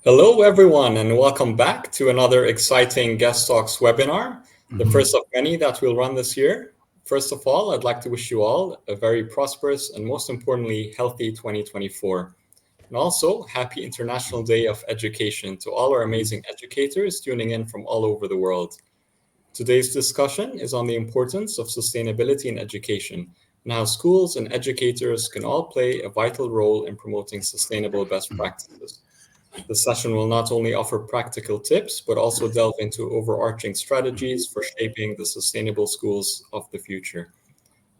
Hello, everyone, and welcome back to another exciting GESS Talks webinar, the first of many that we'll run this year. First of all, I'd like to wish you all a very prosperous and most importantly, healthy 2024. And also, happy International Day of Education to all our amazing educators tuning in from all over the world. Today's discussion is on the importance of sustainability in education and how schools and educators can all play a vital role in promoting sustainable best practices. The session will not only offer practical tips, but also delve into overarching strategies for shaping the sustainable schools of the future.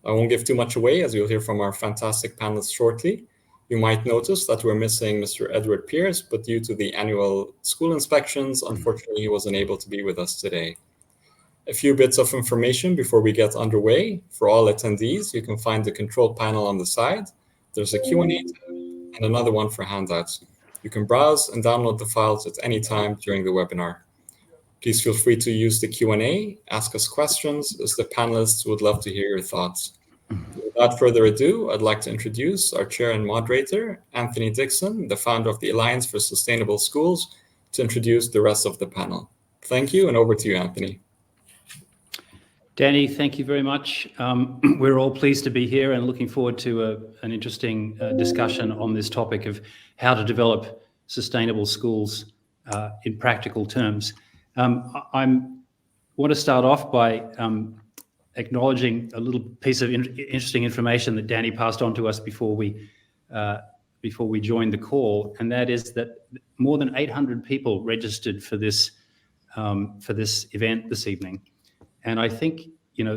I won't give too much away, as you'll hear from our fantastic panelists shortly. You might notice that we're missing Mr. Edward Pierce, but due to the annual school inspections, unfortunately, he wasn't able to be with us today. A few bits of information before we get underway. For all attendees, you can find the control panel on the side. There's a Q&A tab and another one for handouts. You can browse and download the files at any time during the webinar. Please feel free to use the Q&A, ask us questions, as the panelists would love to hear your thoughts. Without further ado, I'd like to introduce our chair and moderator, Anthony Dixon, the founder of the Alliance for Sustainable Schools, to introduce the rest of the panel. Thank you, and over to you, Anthony. Danny, thank you very much. We're all pleased to be here and looking forward to an interesting discussion on this topic of how to develop sustainable schools in practical terms. I want to start off by acknowledging a little piece of interesting information that Danny passed on to us before we joined the call, and that is that more than 800 people registered for this event this evening. And I think,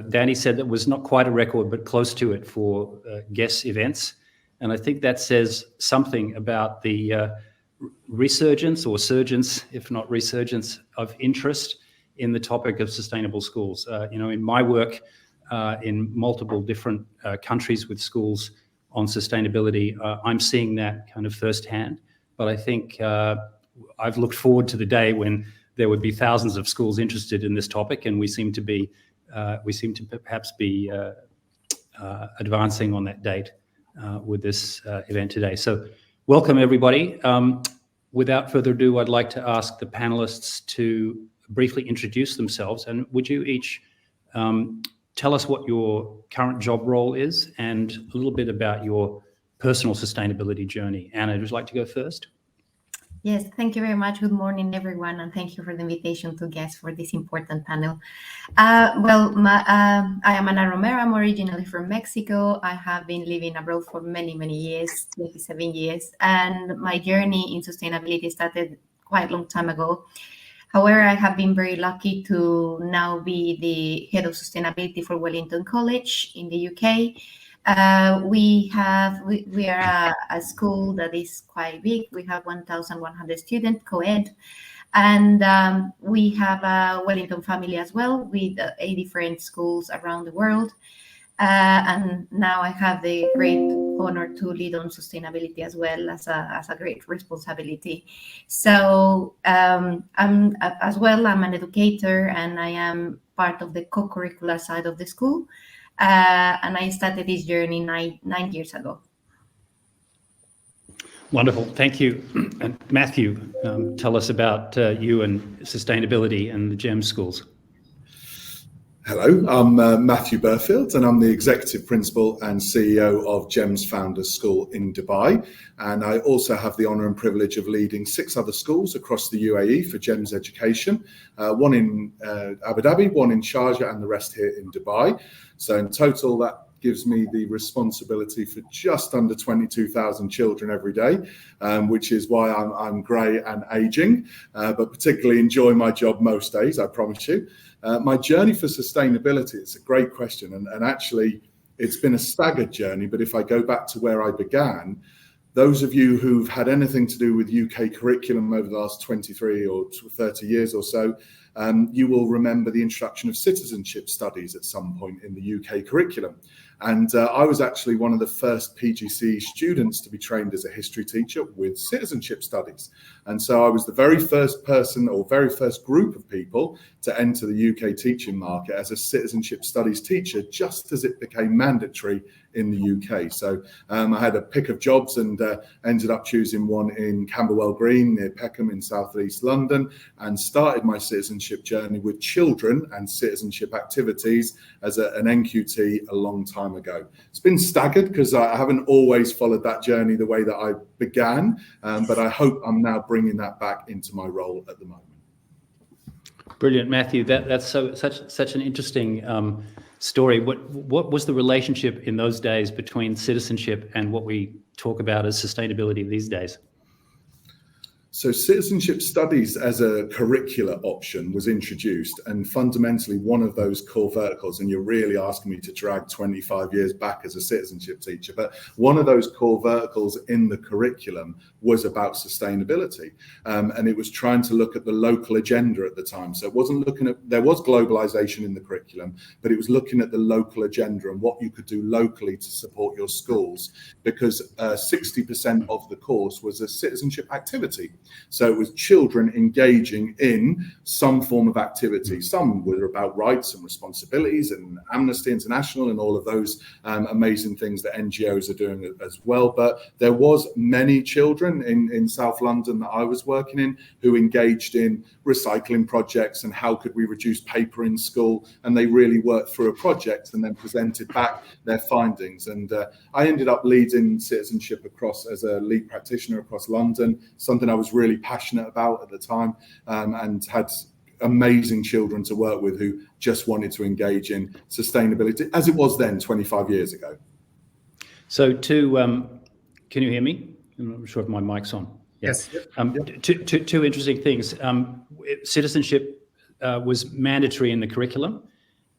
Danny said that was not quite a record, but close to it for GESS events. And I think that says something about the resurgence or surgence, if not resurgence, of interest in the topic of sustainable schools. In my work in multiple different countries with schools on sustainability, I'm seeing that kind of firsthand. But I think I've looked forward to the day when there would be thousands of schools interested in this topic, and we seem to perhaps be advancing on that date with this event today. So welcome, everybody. Without further ado, I'd like to ask the panelists to briefly introduce themselves, and would you each tell us what your current job role is and a little bit about your personal sustainability journey. Anna, would you like to go first? Yes, thank you very much. Good morning, everyone, and thank you for the invitation to GESS for this important panel. I am Ana Romero. I'm originally from Mexico. I have been living abroad for many, many years, 27 years, and my journey in sustainability started quite a long time ago. However, I have been very lucky to now be the head of sustainability for Wellington College in the UK. We are a school that is quite big. We have 1,100 students, co-ed, and we have a Wellington family as well with 8 different schools around the world. And now I have the great honor to lead on sustainability as well as a great responsibility. So I'm an educator, and I am part of the co-curricular side of the school. And I started this journey nine years ago. Wonderful, thank you. And Matthew, tell us about you and sustainability and the GEMS schools. Hello, I'm Matthew Burfield, and I'm the Executive Principal and CEO of GEMS Founders School in Dubai. And I also have the honour and privilege of leading 6 other schools across the UAE for GEMS education, one in Abu Dhabi, one in Sharjah, and the rest here in Dubai. So in total, that gives me the responsibility for just under 22,000 children every day, which is why I'm grey and ageing, but particularly enjoy my job most days, I promise you. My journey for sustainability, it's a great question, and actually it's been a staggered journey, but if I go back to where I began, those of you who've had anything to do with UK curriculum over the last 23 or 30 years or so, you will remember the introduction of citizenship studies at some point in the UK curriculum. And I was actually one of the first PGCE students to be trained as a history teacher with citizenship studies. And so I was the very first person or very first group of people to enter the UK teaching market as a citizenship studies teacher, just as it became mandatory in the UK. So I had a pick of jobs and ended up choosing one in Camberwell Green near Peckham in South East London, and started my citizenship journey with children and citizenship activities as an NQT a long time ago. It's been staggered because I haven't always followed that journey the way that I began, but I hope I'm now bringing that back into my role at the moment. Brilliant, Matthew. That's such an interesting story. What was the relationship in those days between citizenship and what we talk about as sustainability these days? So citizenship studies as a curricular option was introduced, and fundamentally one of those core verticals, and you're really asking me to drag 25 years back as a citizenship teacher, but one of those core verticals in the curriculum was about sustainability. And it was trying to look at the local agenda at the time. So it wasn't looking at, there was globalization in the curriculum, but it was looking at the local agenda and what you could do locally to support your schools, because 60% of the course was a citizenship activity. So it was children engaging in some form of activity. Some were about rights and responsibilities and Amnesty International and all of those amazing things that NGOs are doing as well. But there was many children in South London that I was working in who engaged in recycling projects and how could we reduce paper in school. And they really worked through a project and then presented back their findings. And I ended up leading citizenship across as a lead practitioner across London, something I was really passionate about at the time, and had amazing children to work with who just wanted to engage in sustainability as it was then 25 years ago. So can you hear me? I'm not sure if my mic's on. Yeah. Yes. Two interesting things. Citizenship was mandatory in the curriculum,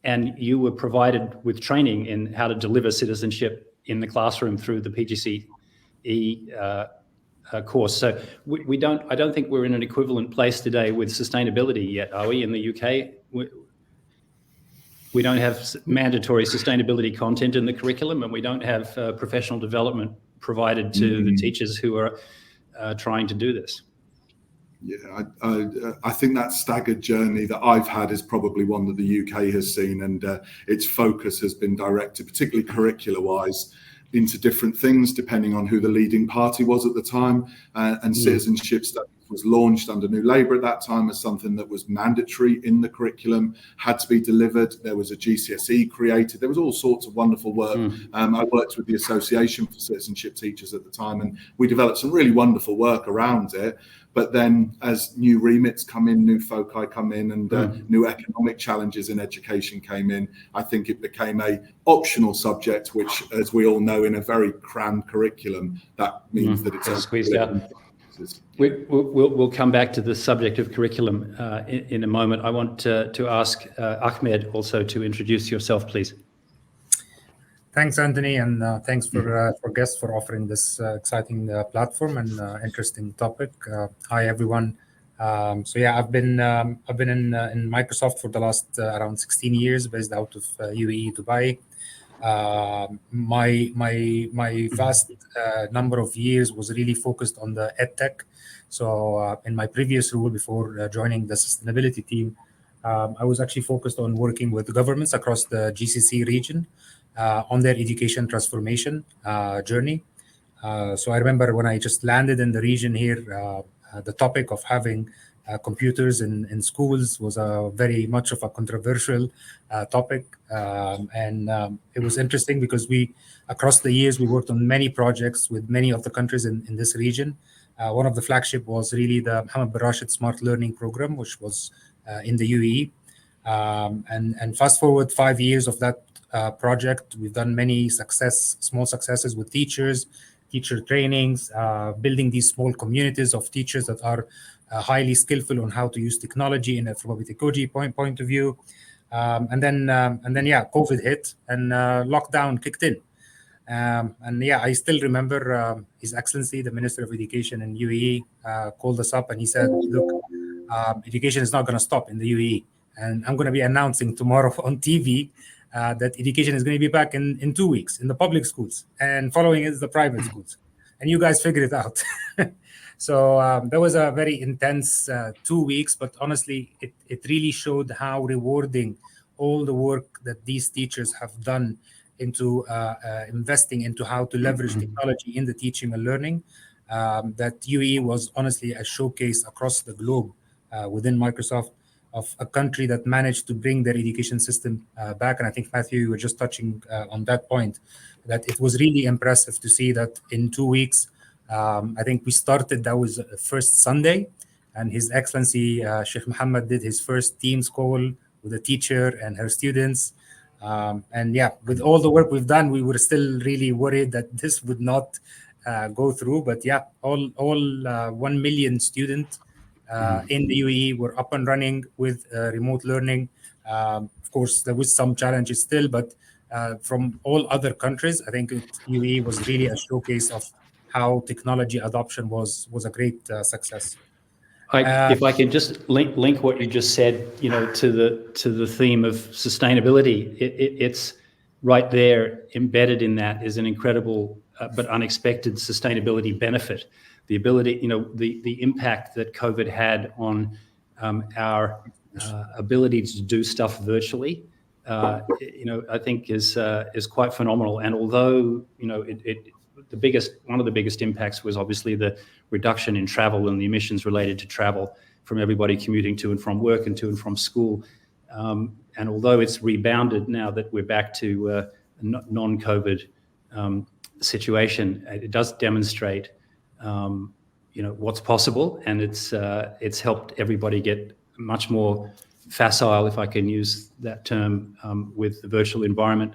and you were provided with training in how to deliver citizenship in the classroom through the PGCE course. So I don't think we're in an equivalent place today with sustainability yet, are we? In the UK, we don't have mandatory sustainability content in the curriculum, and we don't have professional development provided to the teachers who are trying to do this. Yeah, I think that staggered journey that I've had is probably one that the UK has seen, and its focus has been directed, particularly curricular-wise, into different things depending on who the leading party was at the time. And citizenship studies was launched under New Labour at that time as something that was mandatory in the curriculum, had to be delivered. There was a GCSE created. There was all sorts of wonderful work. I worked with the Association for Citizenship Teachers at the time, and we developed some really wonderful work around it. But then as new remits come in, new foci come in, and new economic challenges in education came in, I think it became a optional subject, which, as we all know, in a very crammed curriculum, that means that it's squeezed out. We'll come back to the subject of curriculum in a moment. I want to ask Ahmed also to introduce yourself, please. Thanks, Anthony, and thanks for GESS for offering this exciting platform and interesting topic. Hi, everyone. So yeah, I've been in Microsoft for the last around 16 years, based out of UAE, Dubai. My vast number of years was really focused on the EdTech. So in my previous role before joining the sustainability team, I was actually focused on working with governments across the GCC region on their education transformation journey. So I remember when I just landed in the region here, the topic of having computers in schools was very much of a controversial topic. And it was interesting because across the years, we worked on many projects with many of the countries in this region. One of the flagship was really the Mohammed bin Rashid Smart Learning Program, which was in the UAE. And fast forward 5 years of that project, we've done many small successes with teachers, teacher trainings, building these small communities of teachers that are highly skillful on how to use technology from a pedagogy point of view. And then COVID hit and lockdown kicked in. And yeah, I still remember His Excellency, the Minister of Education in UAE, called us up and he said, look, education is not going to stop in the UAE. And I'm going to be announcing tomorrow on TV that education is going to be back in 2 weeks in the public schools, and following is the private schools. And you guys figured it out. So that was a very intense 2 weeks, but honestly, it really showed how rewarding all the work that these teachers have done into investing into how to leverage technology in the teaching and learning. That UAE was honestly a showcase across the globe within Microsoft of a country that managed to bring their education system back. And I think, Matthew, you were just touching on that point, that it was really impressive to see that in 2 weeks, I think we started, that was first Sunday, and His Excellency Sheikh Mohammed did his first Teams call with a teacher and her students. And yeah, with all the work we've done, we were still really worried that this would not go through. But yeah, all 1 million students in the UAE were up and running with remote learning. Of course, there was some challenges still, but from all other countries, I think UAE was really a showcase of how technology adoption was a great success. If I can just link what you just said, to the theme of sustainability, it's right there embedded in that is an incredible but unexpected sustainability benefit. The ability, the impact that COVID had on our ability to do stuff virtually, I think is quite phenomenal. And although one of the biggest impacts was obviously the reduction in travel and the emissions related to travel from everybody commuting to and from work and to and from school. And although it's rebounded now that we're back to a non-COVID situation, it does demonstrate, what's possible, and it's helped everybody get much more facile, if I can use that term, with the virtual environment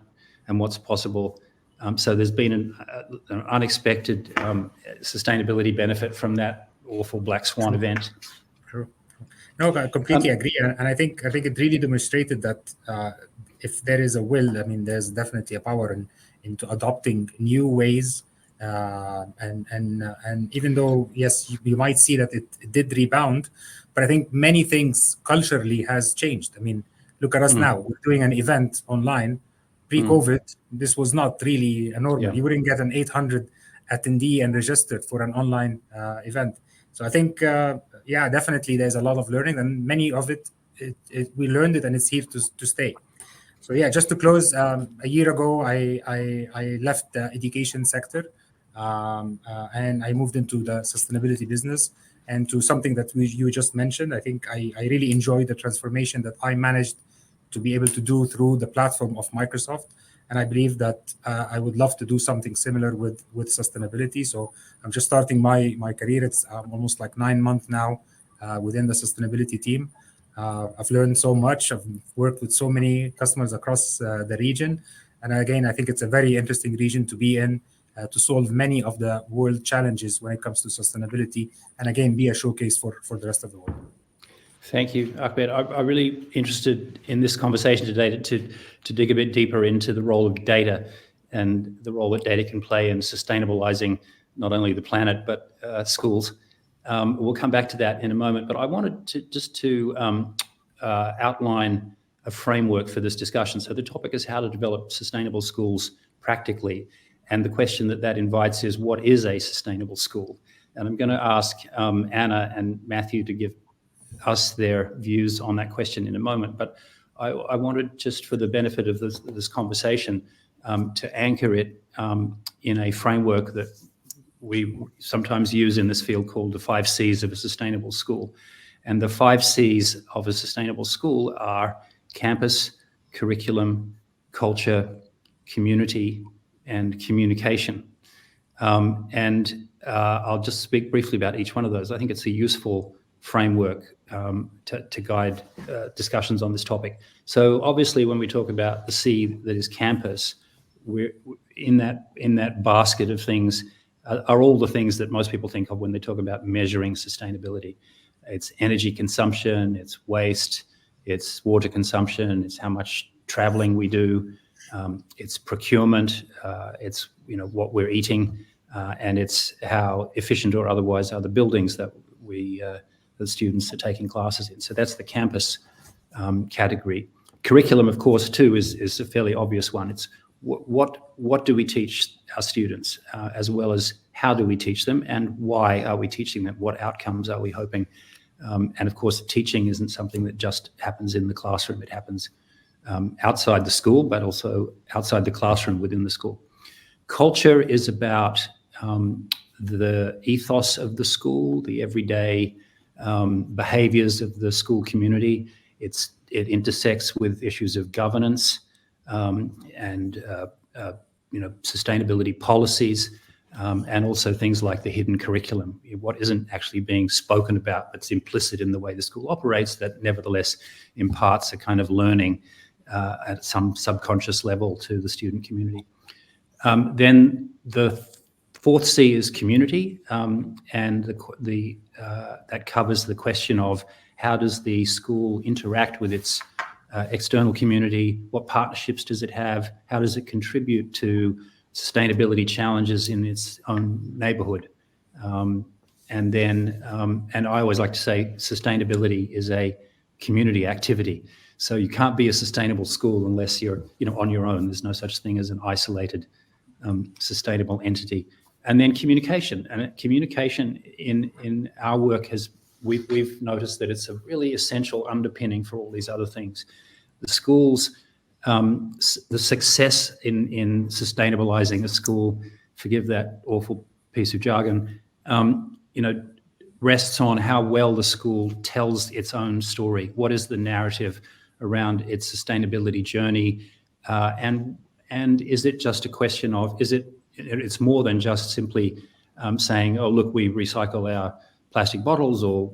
and what's possible. So there's been an unexpected sustainability benefit from that awful black swan event. True. No, I completely agree, and I think it really demonstrated that if there is a will, I mean, there's definitely a power into adopting new ways. And even though, yes, you might see that it did rebound, but I think many things culturally has changed. I mean, look at us now. We're doing an event online. Pre-COVID, this was not really a normal. Yeah. You wouldn't get an 800 attendee and registered for an online event. So I think, definitely there's a lot of learning, and many of it we learned it, and it's here to stay. So yeah, just to close, a year ago, I left the education sector, and I moved into the sustainability business, and to something that you just mentioned. I think I really enjoyed the transformation that I managed to be able to do through the platform of Microsoft. And I believe that I would love to do something similar with sustainability. So I'm just starting my career. It's almost like 9 months now within the sustainability team. I've learned so much. I've worked with so many customers across the region. And again, I think it's a very interesting region to be in, to solve many of the world challenges when it comes to sustainability. And again, be a showcase for the rest of the world. Thank you, Ahmed. I'm really interested in this conversation today to dig a bit deeper into the role of data and the role that data can play in sustainabilizing not only the planet, but schools. We'll come back to that in a moment, but I wanted to outline a framework for this discussion. So the topic is how to develop sustainable schools practically. And the question that invites is, what is a sustainable school? And I'm going to ask Anna and Matthew to give us their views on that question in a moment. But I wanted, just for the benefit of this conversation, to anchor it in a framework that we sometimes use in this field called the 5 C's of a sustainable school. And the 5 C's of a sustainable school are campus, curriculum, culture, community, and communication. I'll just speak briefly about each one of those. I think it's a useful framework to guide discussions on this topic. So obviously, when we talk about the C that is campus, we're in that basket of things are all the things that most people think of when they talk about measuring sustainability. It's energy consumption, it's waste, it's water consumption, it's how much traveling we do, it's procurement, it's what we're eating, and it's how efficient or otherwise are the buildings that the students are taking classes in. So that's the campus category. Curriculum, of course, too, is a fairly obvious one. It's what do we teach our students, as well as how do we teach them, and why are we teaching them? What outcomes are we hoping? And of course, teaching isn't something that just happens in the classroom. It happens outside the school, but also outside the classroom within the school. Culture is about the ethos of the school, the everyday behaviors of the school community. It intersects with issues of governance and sustainability policies, and also things like the hidden curriculum, what isn't actually being spoken about, but it's implicit in the way the school operates, that nevertheless imparts a kind of learning at some subconscious level to the student community. Then the fourth C is community, and that covers the question of how does the school interact with its external community, what partnerships does it have, how does it contribute to sustainability challenges in its own neighbourhood. And I always like to say sustainability is a community activity. So you can't be a sustainable school unless you're on your own. There's no such thing as an isolated sustainable entity. And then communication. And communication in our work we've noticed that it's a really essential underpinning for all these other things. The schools, the success in sustainabilizing a school, forgive that awful piece of jargon, rests on how well the school tells its own story. What is the narrative around its sustainability journey? And is it just a question of, it's more than just simply saying, oh, look, we recycle our plastic bottles, or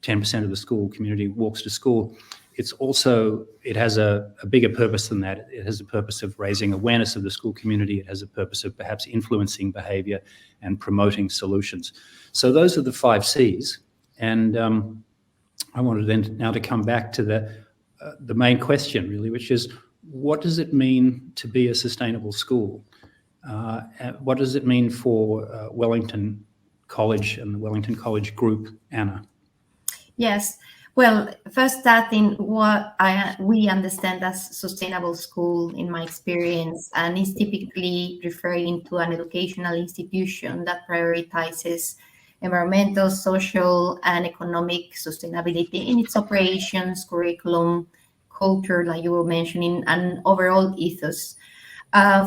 10% of the school community walks to school. It has a bigger purpose than that. It has a purpose of raising awareness of the school community. It has a purpose of perhaps influencing behaviour and promoting solutions. So those are the 5 C's. And I wanted then now to come back to the main question, really, which is, what does it mean to be a sustainable school? What does it mean for Wellington College and the Wellington College Group, Anna? Yes. Well, first starting what we understand as sustainable school, in my experience, and is typically referring to an educational institution that prioritizes environmental, social, and economic sustainability in its operations, curriculum, culture, like you were mentioning, and overall ethos.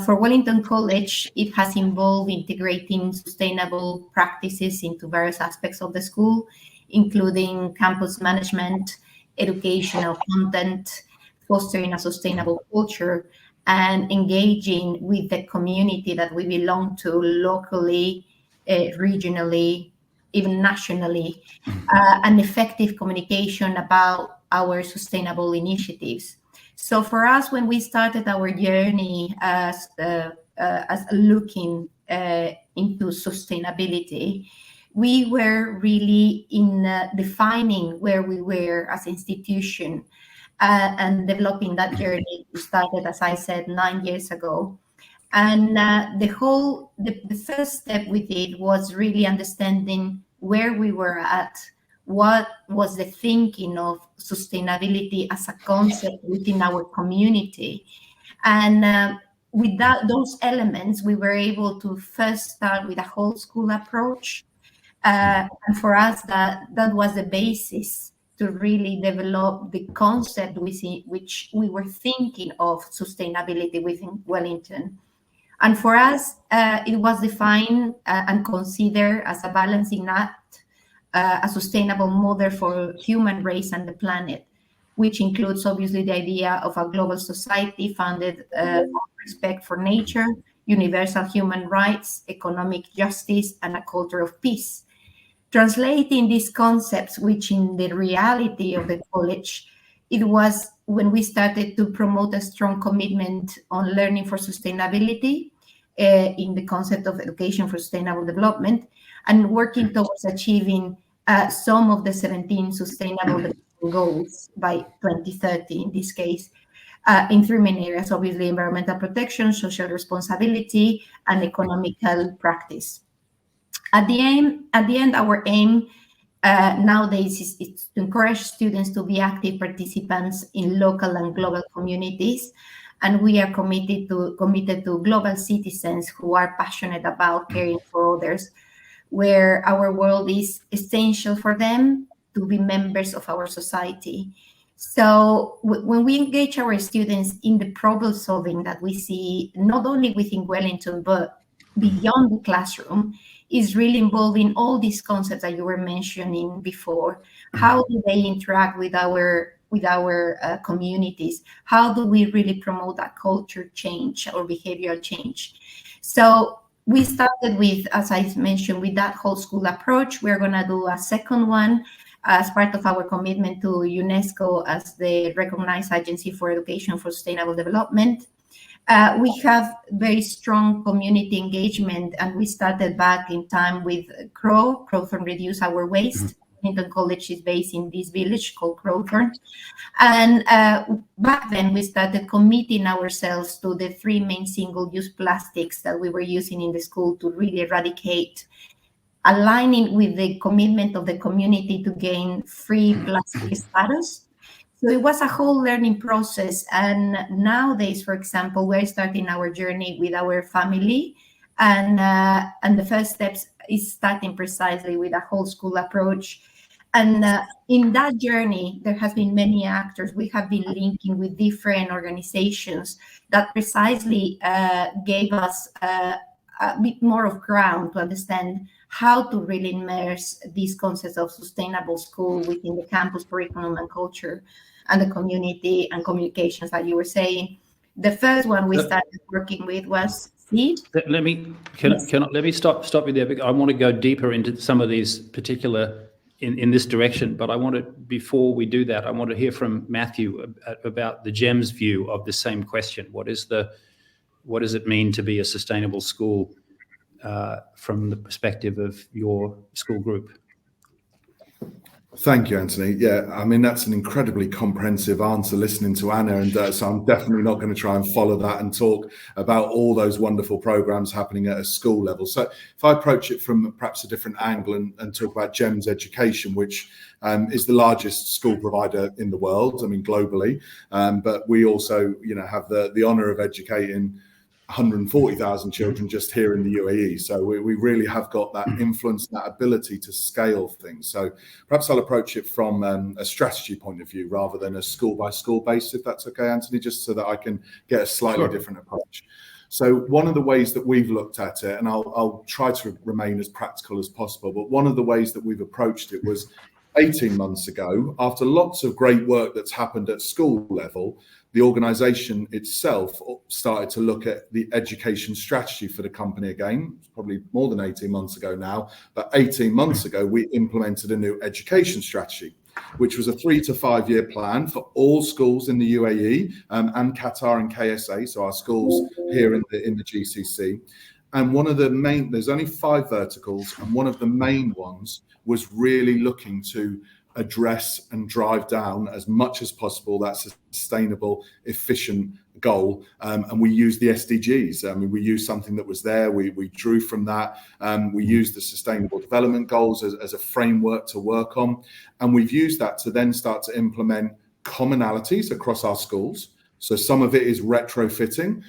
For Wellington College, it has involved integrating sustainable practices into various aspects of the school, including campus management, educational content, fostering a sustainable culture, and engaging with the community that we belong to locally, regionally, even nationally, and effective communication about our sustainable initiatives. So for us, when we started our journey as looking into sustainability, we were really in defining where we were as an institution and developing that journey. We started, as I said, 9 years ago. And the first step we did was really understanding where we were at, what was the thinking of sustainability as a concept within our community. And with those elements, we were able to first start with a whole school approach. And for us, that was the basis to really develop the concept which we were thinking of sustainability within Wellington. And for us, it was defined and considered as a balancing act, a sustainable model for human race and the planet, which includes obviously the idea of a global society founded on respect for nature, universal human rights, economic justice, and a culture of peace. Translating these concepts, which in the reality of the college, it was when we started to promote a strong commitment on learning for sustainability in the concept of education for sustainable development, and working towards achieving some of the 17 sustainable goals by 2030 in this case, in 3 main areas, obviously environmental protection, social responsibility, and economical practice. At the end, our aim nowadays is to encourage students to be active participants in local and global communities. And we are committed to global citizens who are passionate about caring for others, where our world is essential for them to be members of our society. So when we engage our students in the problem solving that we see, not only within Wellington, but beyond the classroom, is really involving all these concepts that you were mentioning before. How do they interact with our communities? How do we really promote that culture change or behavioral change? So we started with, as I mentioned, with that whole school approach. We're going to do a second one as part of our commitment to UNESCO as the recognized agency for education for sustainable development. We have very strong community engagement, and we started back in time with Crowthorne Reduce Our Waste. Wellington College is based in this village called Crowthorne. And back then we started committing ourselves to the 3 main single-use plastics that we were using in the school to really eradicate, aligning with the commitment of the community to gain free plastic status. So it was a whole learning process. And nowadays, for example, we're starting our journey with our family. And the first steps is starting precisely with a whole school approach. And in that journey, there has been many actors. We have been linking with different organizations that precisely gave us a bit more of ground to understand how to really immerse these concepts of sustainable school within the campus curriculum and culture and the community and communications that you were saying. The first one we started working with was SEED. Let me stop you there, because I want to go deeper into some of these particular in this direction. But before we do that, I want to hear from Matthew about the GEMS view of the same question. What does it mean to be a sustainable school from the perspective of your school group? Thank you, Anthony. Yeah, I mean, that's an incredibly comprehensive answer listening to Anna, and so I'm definitely not going to try and follow that and talk about all those wonderful programs happening at a school level. So if I approach it from perhaps a different angle and talk about GEMS Education, which is the largest school provider in the world, I mean, globally, but we also, have the honour of educating 140,000 children just here in the UAE. So we really have got that influence, that ability to scale things. So perhaps I'll approach it from a strategy point of view rather than a school by school base, if that's okay, Anthony, just so that I can get a slightly different approach. So one of the ways that we've looked at it, and I'll try to remain as practical as possible, but one of the ways that we've approached it was 18 months ago, after lots of great work that's happened at school level, the organisation itself started to look at the education strategy for the company again. It's probably more than 18 months ago now, but 18 months ago, we implemented a new education strategy, which was a 3 to 5 year plan for all schools in the UAE and Qatar and KSA, so our schools here in the GCC. And one of the main, there's only 5 verticals, and one of the main ones was really looking to address and drive down as much as possible that sustainable, efficient goal. And we used the SDGs. I mean, we used something that was there. We drew from that. We used the Sustainable Development Goals as a framework to work on. And we've used that to then start to implement commonalities across our schools. So some of it is retrofitting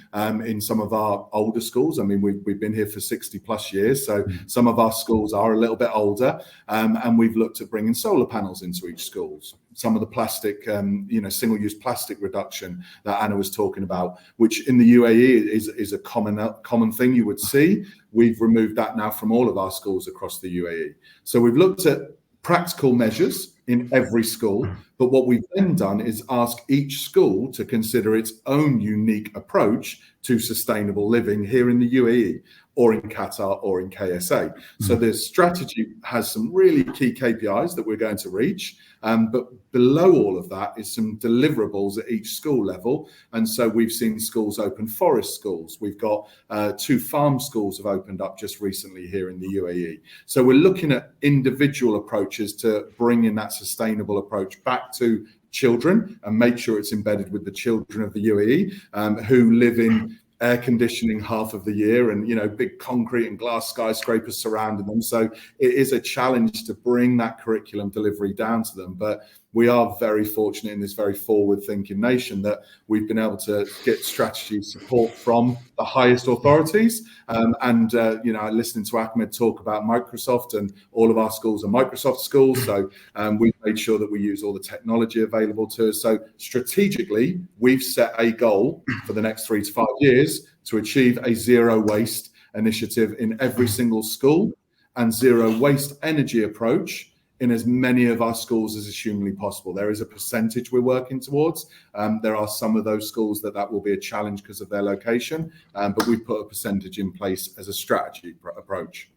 in some of our older schools. I mean, we've been here for 60 plus years, so some of our schools are a little bit older, and we've looked at bringing solar panels into each school. Some of the plastic, single-use plastic reduction that Anna was talking about, which in the UAE is a common thing you would see. We've removed that now from all of our schools across the UAE. So we've looked at practical measures in every school, but what we've then done is ask each school to consider its own unique approach to sustainable living here in the UAE or in Qatar or in KSA. So the strategy has some really key KPIs that we're going to reach, but below all of that is some deliverables at each school level. And so we've seen schools open, forest schools. We've got 2 farm schools have opened up just recently here in the UAE. So we're looking at individual approaches to bring in that sustainable approach back to children and make sure it's embedded with the children of the UAE who live in air conditioning half of the year, and big concrete and glass skyscrapers surrounding them. So it is a challenge to bring that curriculum delivery down to them. But we are very fortunate in this very forward-thinking nation that we've been able to get strategy support from the highest authorities. Listening to Ahmed talk about Microsoft, and all of our schools are Microsoft schools. So we've made sure that we use all the technology available to us. So strategically, we've set a goal for the next 3 to 5 years to achieve a zero waste initiative in every single school, and zero waste energy approach in as many of our schools as is humanly possible. There is a percentage we're working towards. There are some of those schools that will be a challenge because of their location, but we've put a percentage in place as a strategy approach.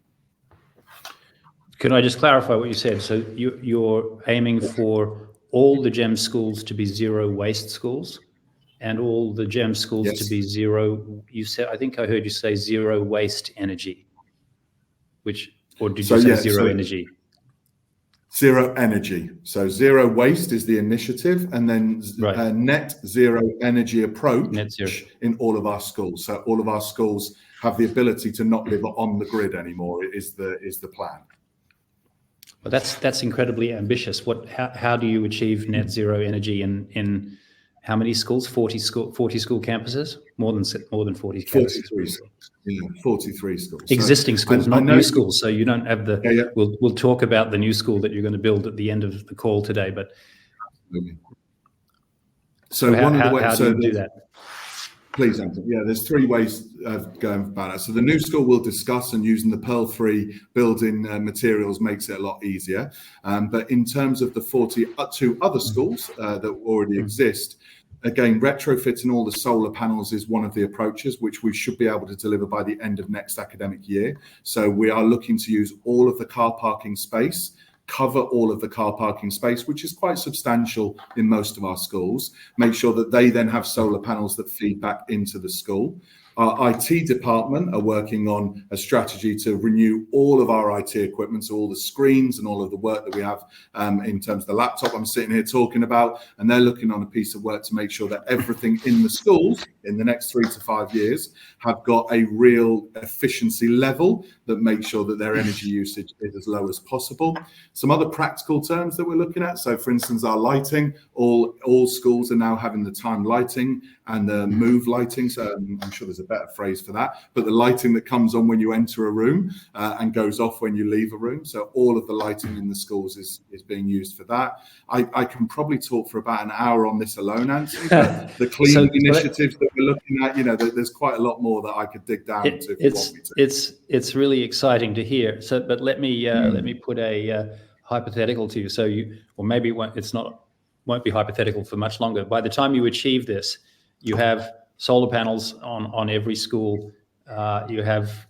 Can I just clarify what you said? So you're aiming for all the GEMS schools to be zero waste schools, and all the GEMS schools to be zero, you said, I think I heard you say zero waste energy, or did you say zero energy? Zero energy. So zero waste is the initiative, and then net zero energy approach in all of our schools. So all of our schools have the ability to not live on the grid anymore. It is the plan. Well, that's incredibly ambitious. How do you achieve net zero energy in how many schools? 40 school campuses? More than 40 campuses. 43 schools. Yeah, 43 schools. Existing schools, not new schools. So you don't have the. We'll talk about the new school that you're going to build at the end of the call today. But so how do you do that? Please, Anthony. Yeah, there's 3 ways of going about it. So the new school we'll discuss, and using the Pearl-free building materials makes it a lot easier. But in terms of the 42 other schools that already exist, again, retrofitting all the solar panels is one of the approaches, which we should be able to deliver by the end of next academic year. So we are looking to use all of the car parking space, cover all of the car parking space, which is quite substantial in most of our schools, make sure that they then have solar panels that feed back into the school. Our IT department are working on a strategy to renew all of our IT equipment, so all the screens and all of the work that we have in terms of the laptop I'm sitting here talking about, and they're looking on a piece of work to make sure that everything in the schools in the next 3 to 5 years have got a real efficiency level that makes sure that their energy usage is as low as possible. Some other practical terms that we're looking at, so for instance, our lighting, all schools are now having the time lighting and the move lighting, so I'm sure there's a better phrase for that, but the lighting that comes on when you enter a room and goes off when you leave a room. So all of the lighting in the schools is being used for that. I can probably talk for about an hour on this alone, Anthony, but the cleaning initiatives that we're looking at, there's quite a lot more that I could dig down into if you want me to. It's really exciting to hear. So, but let me put a hypothetical to you. So maybe it won't be hypothetical for much longer. By the time you achieve this, you have solar panels on every school. You have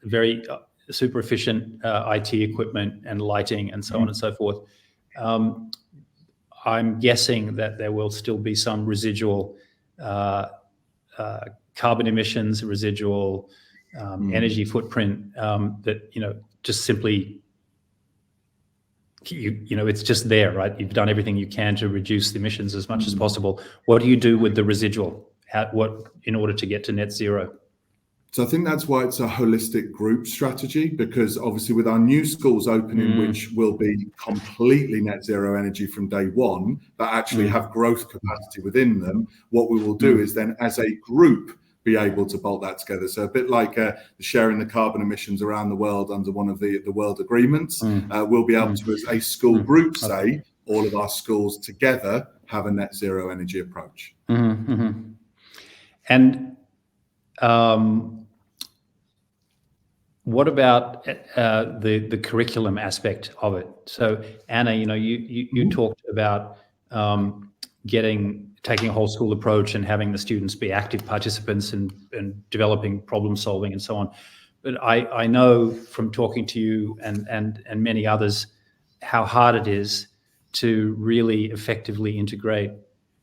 very super efficient IT equipment and lighting and so on and so forth. I'm guessing that there will still be some residual carbon emissions, residual energy footprint that just simply it's just there, right? You've done everything you can to reduce the emissions as much as possible. What do you do with the residual? In order to get to net zero? So I think that's why it's a holistic group strategy, because obviously with our new schools opening, which will be completely net zero energy from day one, but actually have growth capacity within them, what we will do is then as a group be able to bolt that together. So a bit like sharing the carbon emissions around the world under one of the world agreements, we'll be able to, as a school group, say all of our schools together have a net zero energy approach. And what about the curriculum aspect of it? So Anna, you talked about taking a whole school approach and having the students be active participants and developing problem solving and so on. But I know from talking to you and many others how hard it is to really effectively integrate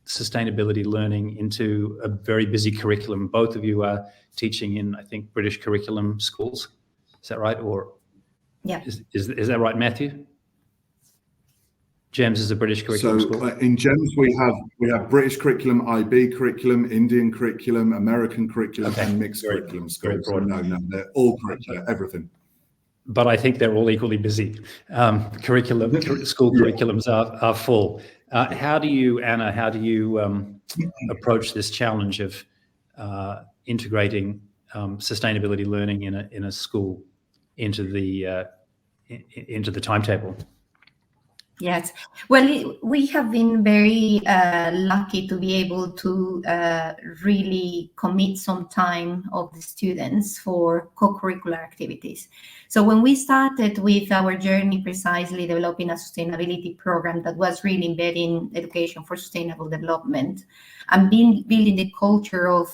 sustainability learning into a very busy curriculum. Both of you are teaching in, I think, British curriculum schools. Is that right? Or yeah, is that right, Matthew? GEMS is a British curriculum So school. in GEMS we have British curriculum, IB curriculum, Indian curriculum, American curriculum, and mixed curriculum schools. So no, they're all curriculum, everything. But I think they're all equally busy. School curriculums are full. How do you, Anna, approach this challenge of integrating sustainability learning in a school into the timetable? Yes, well, we have been very lucky to be able to really commit some time of the students for co-curricular activities. So when we started with our journey, precisely developing a sustainability program that was really embedding education for sustainable development and building the culture of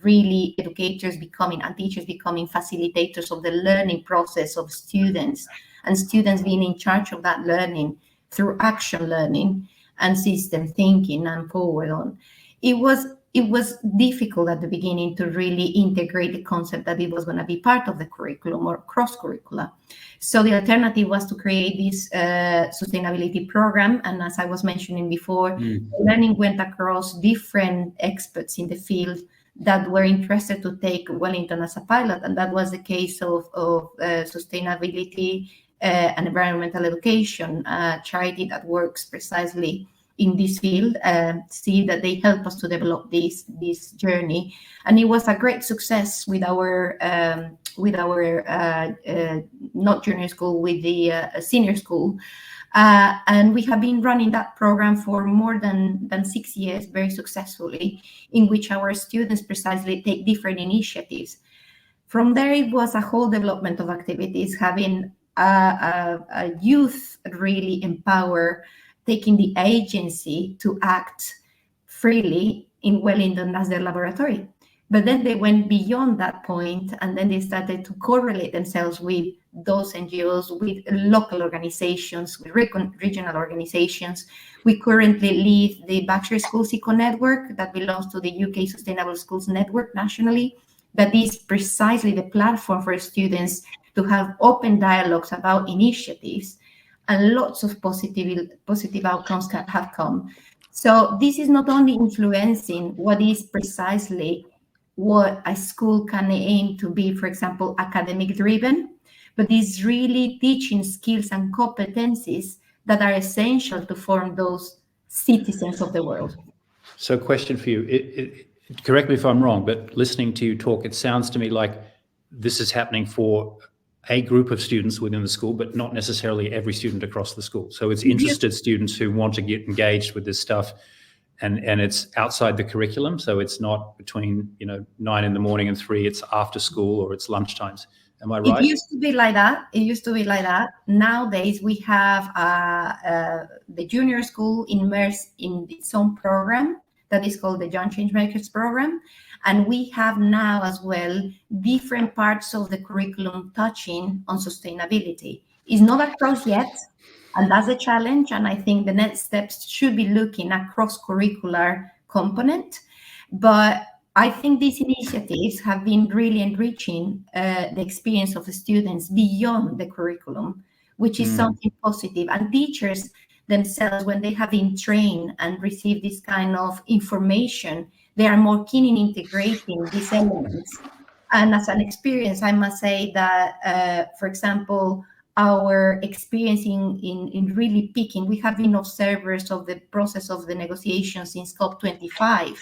really educators becoming and teachers becoming facilitators of the learning process of students, and students being in charge of that learning through action learning and system thinking and forward on. It was difficult at the beginning to really integrate the concept that it was going to be part of the curriculum or cross-curricular. So the alternative was to create this sustainability program. And as I was mentioning before, learning went across different experts in the field that were interested to take Wellington as a pilot. And that was the case of sustainability and environmental education, charity that works precisely in this field. See that they help us to develop this journey, and it was a great success with our not junior school, with the senior school, and we have been running that program for more than 6 years very successfully, in which our students precisely take different initiatives. From there, it was a whole development of activities, having a youth really empower, taking the agency to act freely in Wellington as their laboratory. But then they went beyond that point, and then they started to correlate themselves with those NGOs, with local organizations, with regional organizations. We currently lead the Berkshire Schools Eco Network that belongs to the UK Sustainable Schools Network nationally. That is precisely the platform for students to have open dialogues about initiatives, and lots of positive outcomes have come. So this is not only influencing what is precisely what a school can aim to be, for example, academic driven, but is really teaching skills and competencies that are essential to form those citizens of the world. So question for you, correct me if I'm wrong, but listening to you talk, it sounds to me like this is happening for a group of students within the school, but not necessarily every student across the school. So it's interested students who want to get engaged with this stuff, and it's outside the curriculum. So it's not between 9 in the morning and 3. It's after school or it's lunchtimes. Am I right? It used to be like that. Nowadays we have the junior school immersed in its own program that is called the Young Changemakers program. And we have now as well different parts of the curriculum touching on sustainability. It's not across yet, and that's a challenge. And I think the next steps should be looking at cross-curricular component. But I think these initiatives have been really enriching the experience of the students beyond the curriculum, which is something positive. And teachers themselves, when they have been trained and received this kind of information, they are more keen in integrating these elements. And as an experience, I must say that, for example, our experience in really picking, we have been observers of the process of the negotiations since COP25.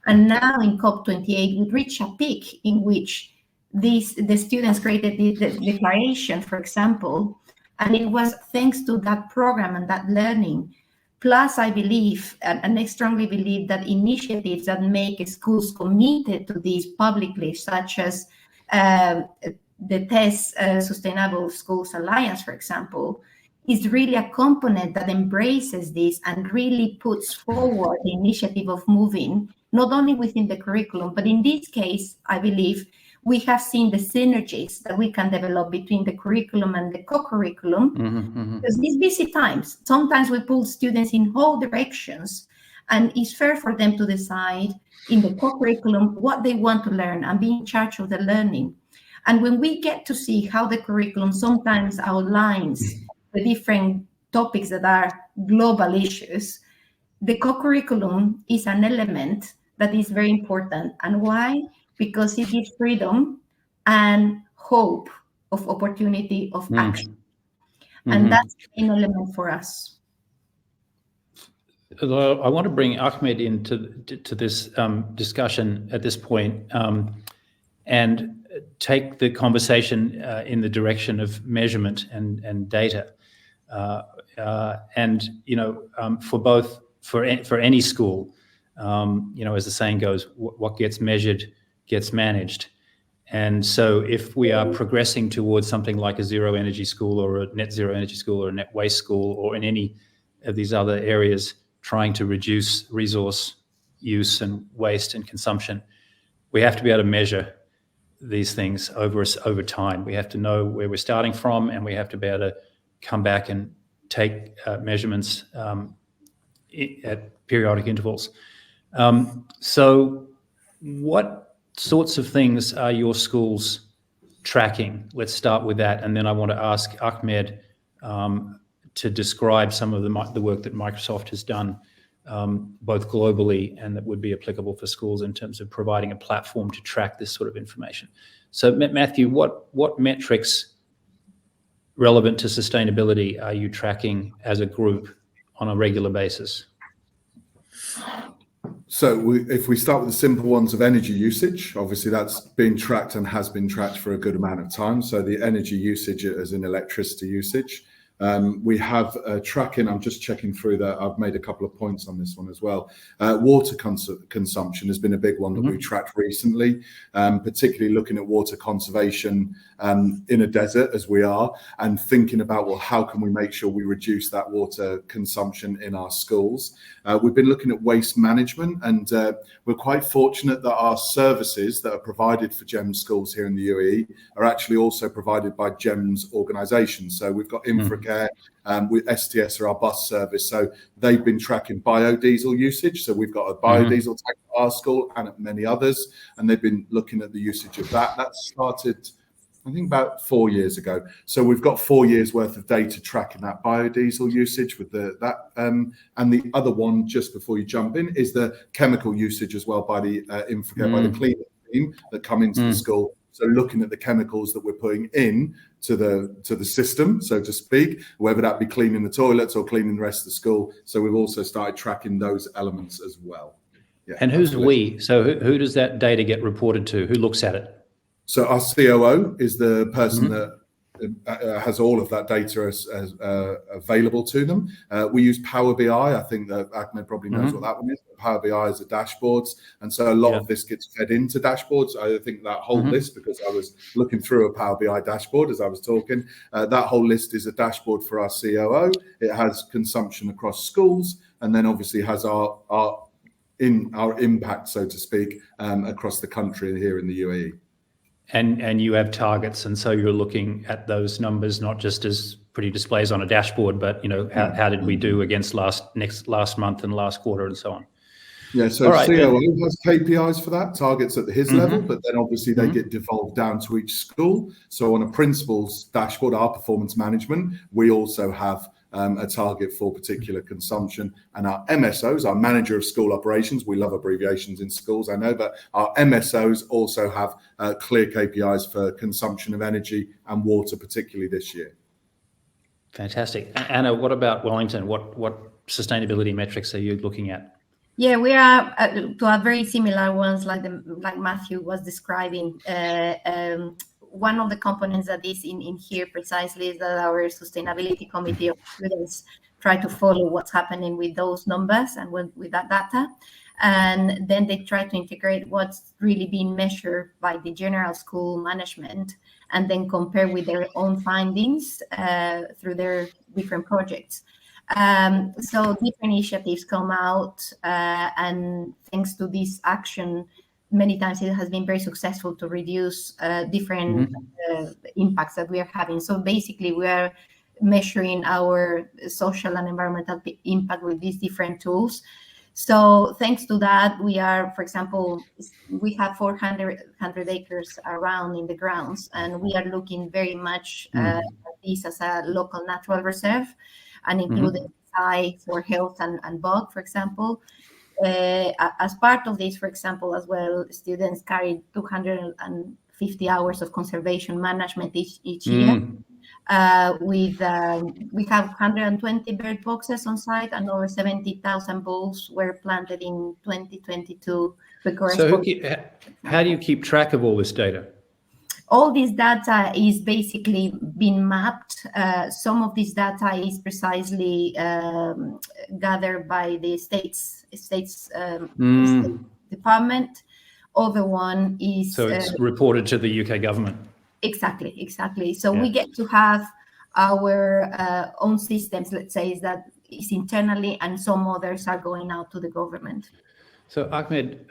And now in COP28, we reach a peak in which the students created the declaration, for example, and it was thanks to that program and that learning. Plus, I believe, and I strongly believe, that initiatives that make schools committed to these publicly, such as the TESS Sustainable Schools Alliance, for example, is really a component that embraces this and really puts forward the initiative of moving, not only within the curriculum, but in this case, I believe, we have seen the synergies that we can develop between the curriculum and the co-curriculum. Because these busy times, sometimes we pull students in all directions, and it's fair for them to decide in the co-curriculum what they want to learn and be in charge of the learning. And when we get to see how the curriculum sometimes outlines the different topics that are global issues, the co-curriculum is an element that is very important. And why? Because it gives freedom and hope of opportunity of action. And that's an element for us. I want to bring Ahmed into this discussion at this point, and take the conversation in the direction of measurement and data, and for any school, as the saying goes, what gets measured gets managed. And so if we are progressing towards something like a zero energy school or a net zero energy school or a net waste school, or in any of these other areas trying to reduce resource use and waste and consumption, we have to be able to measure these things over time. We have to know where we're starting from, and we have to be able to come back and take measurements at periodic intervals. So what sorts of things are your schools tracking? Let's start with that, and then I want to ask Ahmed to describe some of the work that Microsoft has done, both globally and that would be applicable for schools in terms of providing a platform to track this sort of information. So Matthew, what metrics relevant to sustainability are you tracking as a group on a regular basis? So if we start with the simple ones of energy usage, obviously that's been tracked and has been tracked for a good amount of time. So the energy usage as in electricity usage. We have tracking, I'm just checking through that, I've made a couple of points on this one as well. Water consumption has been a big one that we've tracked recently, particularly looking at water conservation in a desert as we are, and thinking about, well, how can we make sure we reduce that water consumption in our schools? We've been looking at waste management, and we're quite fortunate that our services that are provided for GEMS schools here in the UAE are actually also provided by GEMS organisations. So we've got Infracare, with STS are our bus service. So they've been tracking biodiesel usage. So we've got a biodiesel tank at our school and at many others, and they've been looking at the usage of that. That started, I think, about 4 years ago. So we've got 4 years worth of data tracking that biodiesel usage with that. And the other one, just before you jump in, is the chemical usage as well by the Infracare, by the cleaning team that come into the school. So looking at the chemicals that we're putting in to the system, so to speak, whether that be cleaning the toilets or cleaning the rest of the school. So we've also started tracking those elements as well. Yeah, and who's we? So who does that data get reported to? Who looks at it? So our COO is the person that has all of that data as available to them. We use Power BI. I think that Ahmed probably knows what that one is. Power BI is a dashboards, and so a lot of this gets fed into dashboards. I think that whole list, because I was looking through a Power BI dashboard as I was talking, that whole list is a dashboard for our COO. It has consumption across schools, and then obviously has our impact, so to speak, across the country here in the UAE. And you have targets, and so you're looking at those numbers not just as pretty displays on a dashboard, but how did we do against last month and last quarter and so on. Yeah, so COO has KPIs for that, targets at his level, but then obviously they get devolved down to each school. So on a principal's dashboard, our performance management, we also have a target for particular consumption. And our MSOs, our manager of school operations, we love abbreviations in schools, I know, but our MSOs also have clear KPIs for consumption of energy and water, particularly this year. Fantastic. Anna, what about Wellington? What sustainability metrics are you looking at? Yeah, we are to have very similar ones like Matthew was describing. One of the components that is in here precisely is that our sustainability committee of students try to follow what's happening with those numbers and with that data. And then they try to integrate what's really being measured by the general school management and then compare with their own findings through their different projects. So different initiatives come out, and thanks to this action, many times it has been very successful to reduce different impacts that we are having. So basically, we are measuring our social and environmental impact with these different tools. So thanks to that, we are, for example, we have 400 acres around in the grounds, and we are looking very much at this as a local natural reserve, and including PSI for health and bug, for example. As part of this, for example, as well, students carry 250 hours of conservation management each year. We have 120 bird boxes on site, and over 70,000 bulbs were planted in 2022. So how do you keep track of all this data? All this data is basically being mapped. Some of this data is precisely gathered by the state's State Department. Other one is... So it's reported to the UK government. Exactly. So we get to have our own systems, let's say, that is internally, and some others are going out to the government. So Ahmed,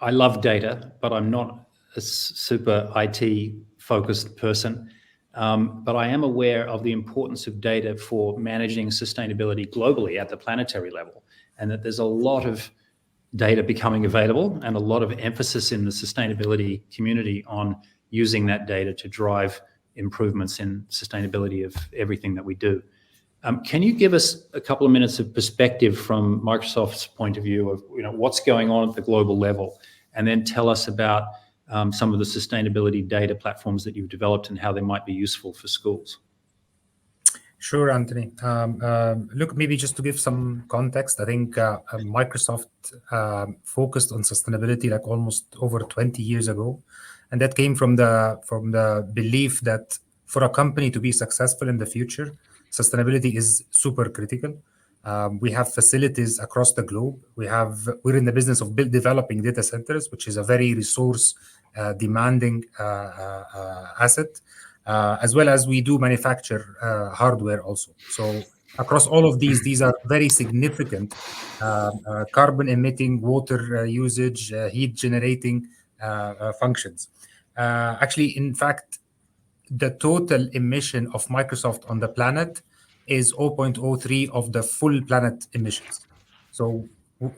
I love data, but I'm not a super IT focused person. But I am aware of the importance of data for managing sustainability globally at the planetary level, and that there's a lot of data becoming available and a lot of emphasis in the sustainability community on using that data to drive improvements in sustainability of everything that we do. Can you give us a couple of minutes of perspective from Microsoft's point of view of what's going on at the global level, and then tell us about some of the sustainability data platforms that you've developed and how they might be useful for schools? Sure, Anthony. Look, maybe just to give some context, I think Microsoft focused on sustainability like almost over 20 years ago, and that came from the belief that for a company to be successful in the future, sustainability is super critical. We have facilities across the globe. We're in the business of developing data centers, which is a very resource demanding asset. As well as we do manufacture hardware also. So across all of these are very significant carbon emitting, water usage, heat generating functions. Actually, in fact, the total emission of Microsoft on the planet is 0.03 of the full planet emissions. So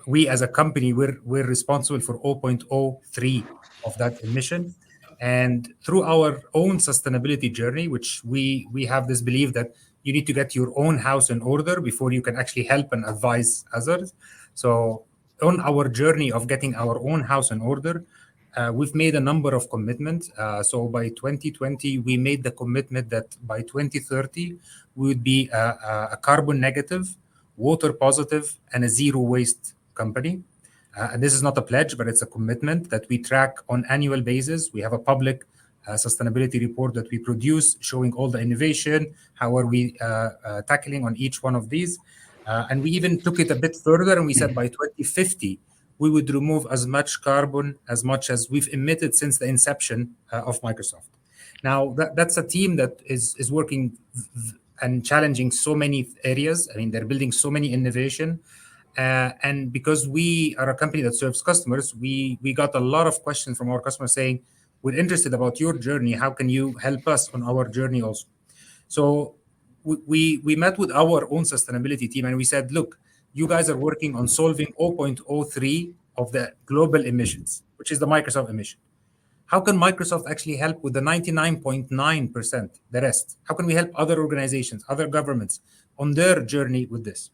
we as a company, we're responsible for 0.03 of that emission. And through our own sustainability journey, which we have this belief that you need to get your own house in order before you can actually help and advise others. So on our journey of getting our own house in order, we've made a number of commitments. So by 2020, we made the commitment that by 2030, we would be a carbon negative, water positive, and a zero waste company. And this is not a pledge, but it's a commitment that we track on annual basis. We have a public sustainability report that we produce showing all the innovation, how are we tackling on each one of these. And we even took it a bit further, and we said by 2050, we would remove as much carbon as much as we've emitted since the inception of Microsoft. Now, that's a team that is working and challenging so many areas. I mean, they're building so many innovation. And because we are a company that serves customers, we got a lot of questions from our customers saying, we're interested about your journey. How can you help us on our journey also? So we met with our own sustainability team, and we said, look, you guys are working on solving 0.03 of the global emissions, which is the Microsoft emission. How can Microsoft actually help with the 99.9%, the rest? How can we help other organizations, other governments on their journey with this?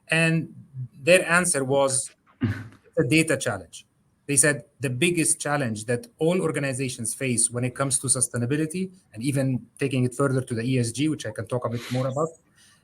And their answer was a data challenge. They said the biggest challenge that all organizations face when it comes to sustainability, and even taking it further to the ESG, which I can talk a bit more about,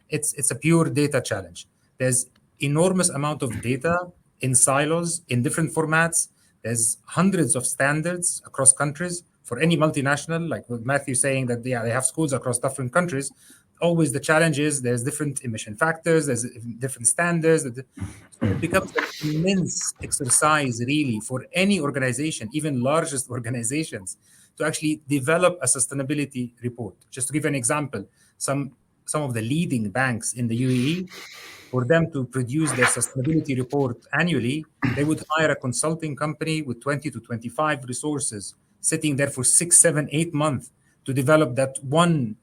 it's a pure data challenge. There's enormous amount of data in silos, in different formats. There's hundreds of standards across countries for any multinational, like with Matthew saying that they have schools across different countries. Always the challenge is there's different emission factors, there's different standards. So it becomes an immense exercise really for any organization, even largest organizations, to actually develop a sustainability report. Just to give an example, some of the leading banks in the UAE, for them to produce their sustainability report annually, they would hire a consulting company with 20 to 25 resources sitting there for 6, 7, 8 months to develop that one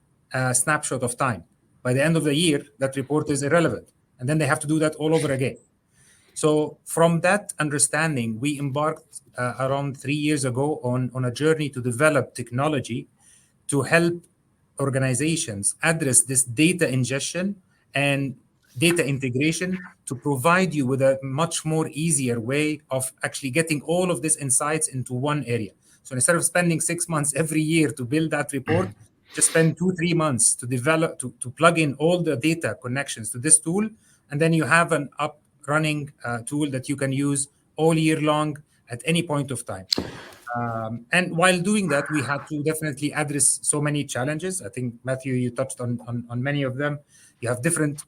snapshot of time. By the end of the year, that report is irrelevant. And then they have to do that all over again. So from that understanding, we embarked around 3 years ago on a journey to develop technology to help organizations address this data ingestion and data integration to provide you with a much more easier way of actually getting all of these insights into one area. So instead of spending 6 months every year to build that report, just spend 2-3 months to develop, to plug in all the data connections to this tool, and then you have an up running tool that you can use all year long at any point of time. And while doing that, we had to definitely address so many challenges. I think, Matthew, you touched on many of them. You have different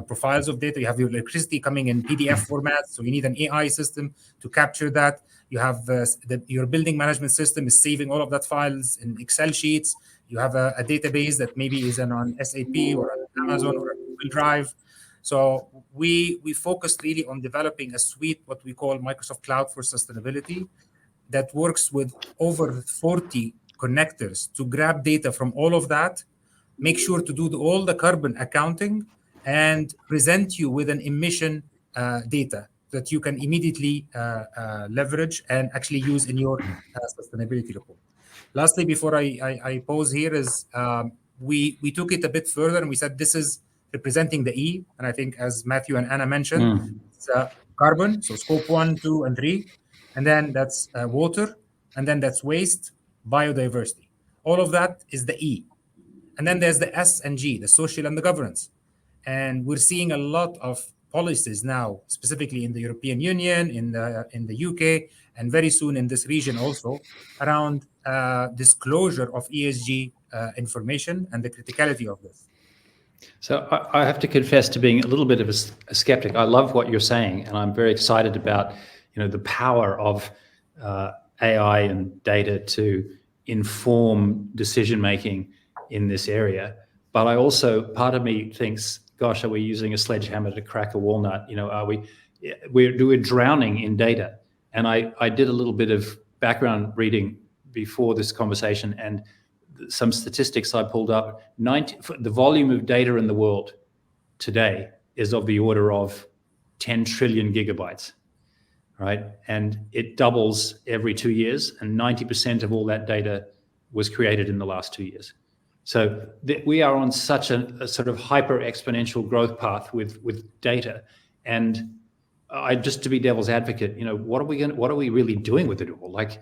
profiles of data. You have your electricity coming in PDF format, so you need an AI system to capture that. You have your building management system is saving all of that files in Excel sheets. You have a database that maybe is on SAP or on Amazon or Google Drive. So we focused really on developing a suite, what we call Microsoft Cloud for Sustainability, that works with over 40 connectors to grab data from all of that, make sure to do all the carbon accounting, and present you with an emission data that you can immediately leverage and actually use in your sustainability report. Lastly, before I pause here, is we took it a bit further and we said this is representing the E, and I think as Matthew and Anna mentioned, it's carbon, so scope 1, 2, and 3, and then that's water, and then that's waste, biodiversity. All of that is the E. And then there's the S and G, the social and the governance. And we're seeing a lot of policies now, specifically in the European Union, in the UK, and very soon in this region also, around disclosure of ESG information and the criticality of this. So I have to confess to being a little bit of a skeptic. I love what you're saying, and I'm very excited about the power of AI and data to inform decision making in this area. But I also, part of me thinks, gosh, are we using a sledgehammer to crack a walnut? We're drowning in data. And I did a little bit of background reading before this conversation, and some statistics I pulled up. The volume of data in the world today is of the order of 10 trillion gigabytes, right? And it doubles every 2 years, and 90% of all that data was created in the last 2 years. So we are on such a sort of hyper exponential growth path with data. And just to be devil's advocate, what are we really doing with it all? Like,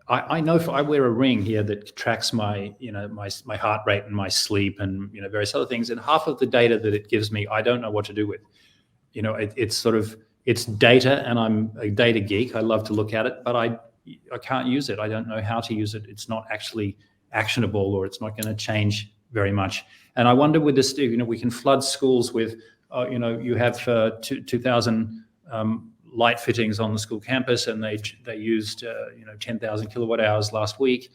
I know I wear a ring here that tracks my heart rate and my sleep and various other things, and half of the data that it gives me, I don't know what to do with. It's data, and I'm a data geek. I love to look at it, but I can't use it. I don't know how to use it. It's not actually actionable, or it's not going to change very much. And I wonder with this, we can flood schools with, you have 2,000 light fittings on the school campus, and they used 10,000 kilowatt hours last week.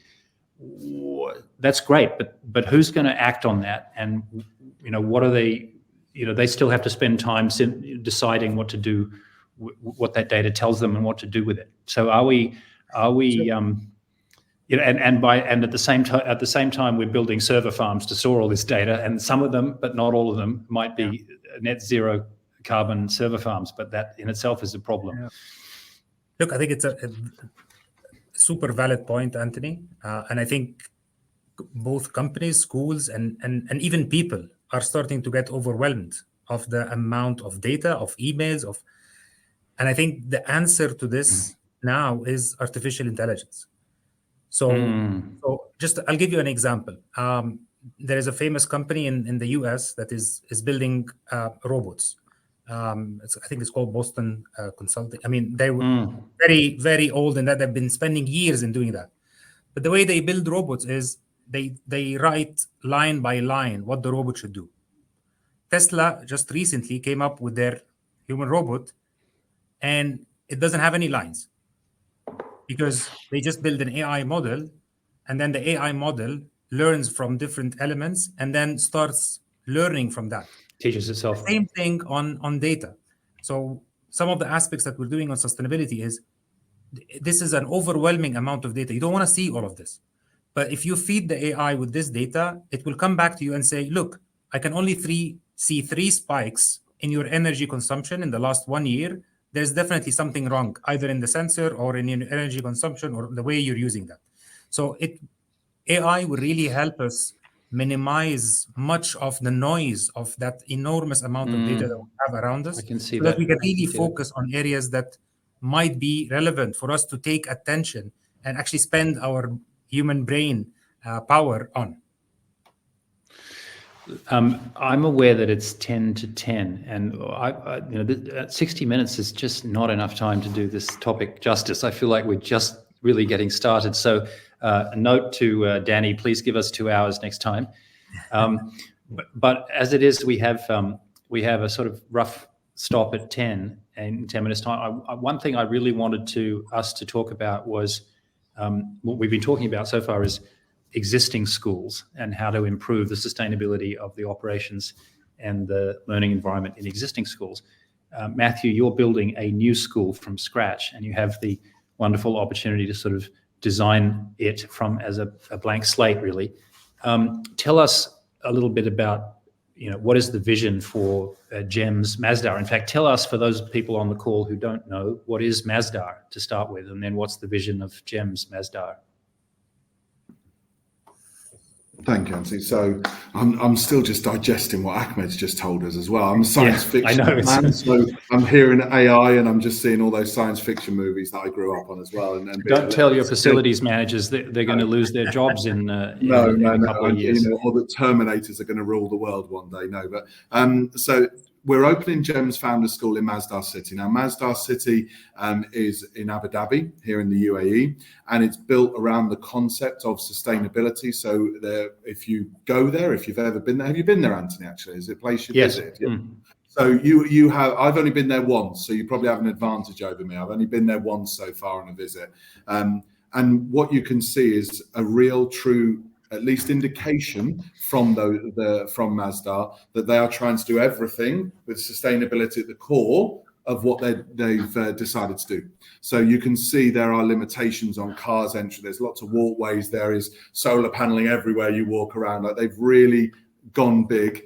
That's great, but who's going to act on that? And what are they? They still have to spend time deciding what to do, what that data tells them, and what to do with it. So are we? And at the same time, we're building server farms to store all this data, and some of them, but not all of them, might be net zero carbon server farms, but that in itself is a problem. Yeah. Look, I think it's a super valid point, Anthony, and I think both companies, schools, and even people are starting to get overwhelmed of the amount of data, of emails, and I think the answer to this now is artificial intelligence. So just I'll give you an example. There is a famous company in the US that is building robots. I think it's called Boston Consulting. I mean, they were very, very old, and that they've been spending years in doing that. But the way they build robots is they write line by line what the robot should do. Tesla just recently came up with their human robot, and it doesn't have any lines because they just build an AI model, and then the AI model learns from different elements and then starts learning from that. Teaches itself. Same thing on data. So some of the aspects that we're doing on sustainability is this is an overwhelming amount of data. You don't want to see all of this. But if you feed the AI with this data, it will come back to you and say, look, I can only see three spikes in your energy consumption in the last 1 year. There's definitely something wrong, either in the sensor or in your energy consumption or the way you're using that. So AI will really help us minimize much of the noise of that enormous amount of data that we have around us, I can see so that that. we can I can really see that. focus on areas that might be relevant for us to take attention and actually spend our human brain power on. I'm aware that it's 10 to 10, and 60 minutes is just not enough time to do this topic justice. I feel like we're just really getting started. So a note to Danny, please give us 2 hours next time. But as it is, we have a sort of rough stop at 10 minutes time. One thing I really wanted us to talk about was what we've been talking about so far is existing schools and how to improve the sustainability of the operations and the learning environment in existing schools. Matthew, you're building a new school from scratch, and you have the wonderful opportunity to sort of design it from as a blank slate, really. Tell us a little bit about, what is the vision for GEMS Masdar? In fact, tell us, for those people on the call who don't know, what is Masdar to start with, and then what's the vision of GEMS Masdar? Thank you, Anthony. So I'm still just digesting what Ahmed's just told us as well. I'm a science fiction fan, so I'm hearing AI and I'm just seeing all those science fiction movies that I grew up on as well. And don't tell your facilities managers that they're going to lose their jobs in a couple of years. Or that Terminators are going to rule the world one day. No, but so we're opening GEMS Founders School in Masdar City. Now, Masdar City is in Abu Dhabi, here in the UAE, and it's built around the concept of sustainability. So if you go there, if you've ever been there, have you been there, Anthony, actually? Is it a place you visit? Yeah. So you have, I've only been there once, so you probably have an advantage over me. I've only been there once so far on a visit. And what you can see is a real, true, at least indication from from Masdar that they are trying to do everything with sustainability at the core of what they've decided to do. So you can see there are limitations on cars entry. There's lots of walkways. There is solar paneling everywhere you walk around. Like, they've really gone big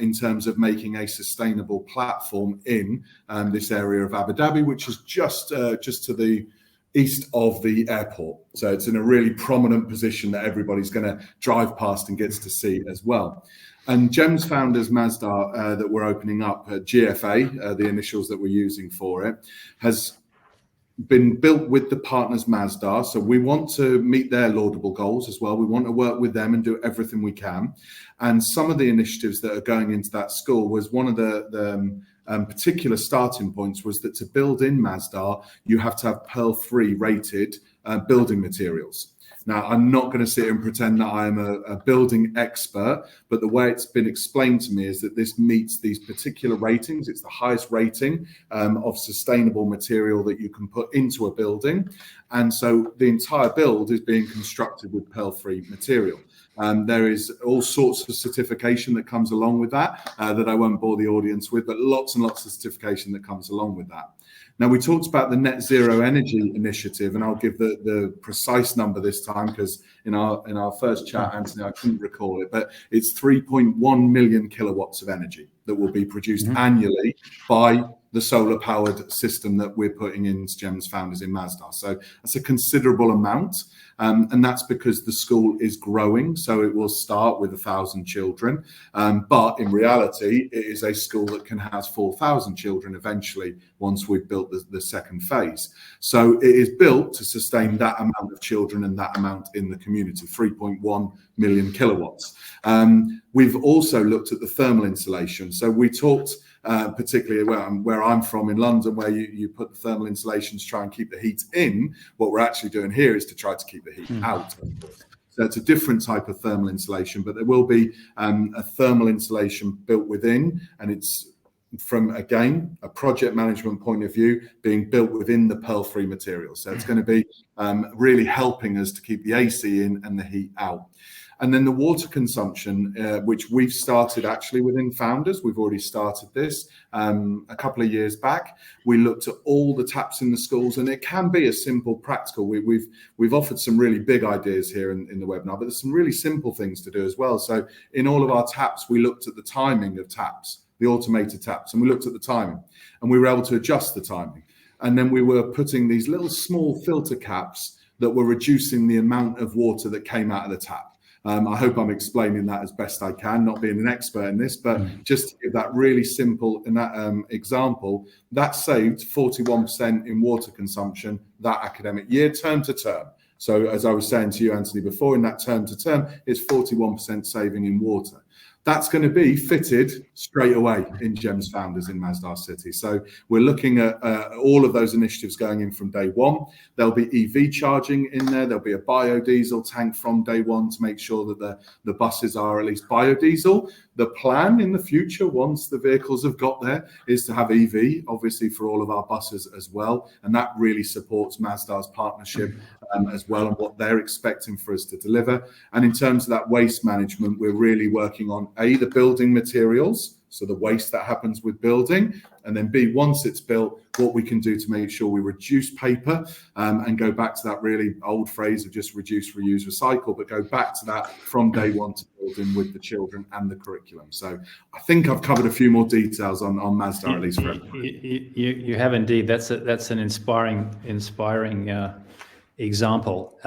in terms of making a sustainable platform in this area of Abu Dhabi, which is just to the east of the airport. So it's in a really prominent position that everybody's going to drive past and gets to see as well. And GEMS Founders Masdar that we're opening up, GFA, the initials that we're using for it, has been built with the partners Masdar. So we want to meet their laudable goals as well. We want to work with them and do everything we can. And some of the initiatives that are going into that school was one of the particular starting points was that to build in Masdar, you have to have Pearl-free rated building materials. Now, I'm not going to sit here and pretend that I'm a building expert, but the way it's been explained to me is that this meets these particular ratings. It's the highest rating of sustainable material that you can put into a building. And so the entire build is being constructed with Pearl-free material. There is all sorts of certification that comes along with that I won't bore the audience with, but lots and lots of certification that comes along with that. Now, we talked about the net zero energy initiative, and I'll give the precise number this time because in our first chat, Anthony, I couldn't recall it, but it's 3.1 million kilowatts of energy that will be produced annually by the solar powered system that we're putting in GEMS Founders in Masdar. So that's a considerable amount. And that's because the school is growing. So it will start with 1,000 children. But in reality, it is a school that can house 4,000 children eventually once we've built the second phase. So it is built to sustain that amount of children and that amount in the community, 3.1 million kilowatts. We've also looked at the thermal insulation. So we talked particularly where I'm from in London, where you put the thermal insulation to try and keep the heat in. What we're actually doing here is to try to keep the heat out. So it's a different type of thermal insulation, but there will be a thermal insulation built within, and it's from, again, a project management point of view, being built within the Pearl-free material. So it's going to be really helping us to keep the AC in and the heat out. And then the water consumption, which we've started actually within Founders. We've already started this a couple of years back. We looked at all the taps in the schools, and it can be a simple, practical. We've offered some really big ideas here in the webinar, but there's some really simple things to do as well. So in all of our taps, we looked at the timing of taps, the automated taps, and we looked at the timing, and we were able to adjust the timing. And then we were putting these little small filter caps that were reducing the amount of water that came out of the tap. I hope I'm explaining that as best I can, not being an expert in this, but just to give that really simple example, that saved 41% in water consumption that academic year, term to term. So as I was saying to you, Anthony, before, in that term to term, it's 41% saving in water. That's going to be fitted straight away in GEMS Founders in Masdar City. So we're looking at all of those initiatives going in from day one. There'll be EV charging in there. There'll be a biodiesel tank from day one to make sure that the buses are at least biodiesel. The plan in the future, once the vehicles have got there, is to have EV, obviously, for all of our buses as well. And that really supports Masdar's partnership as well, and what they're expecting for us to deliver. And in terms of that waste management, we're really working on the building materials, so the waste that happens with building, and then B, once it's built, what we can do to make sure we reduce paper and go back to that really old phrase of just reduce, reuse, recycle, but go back to that from day one to building with the children and the curriculum. So I think I've covered a few more details on Masdar, at least for everyone. You have indeed. That's an inspiring example.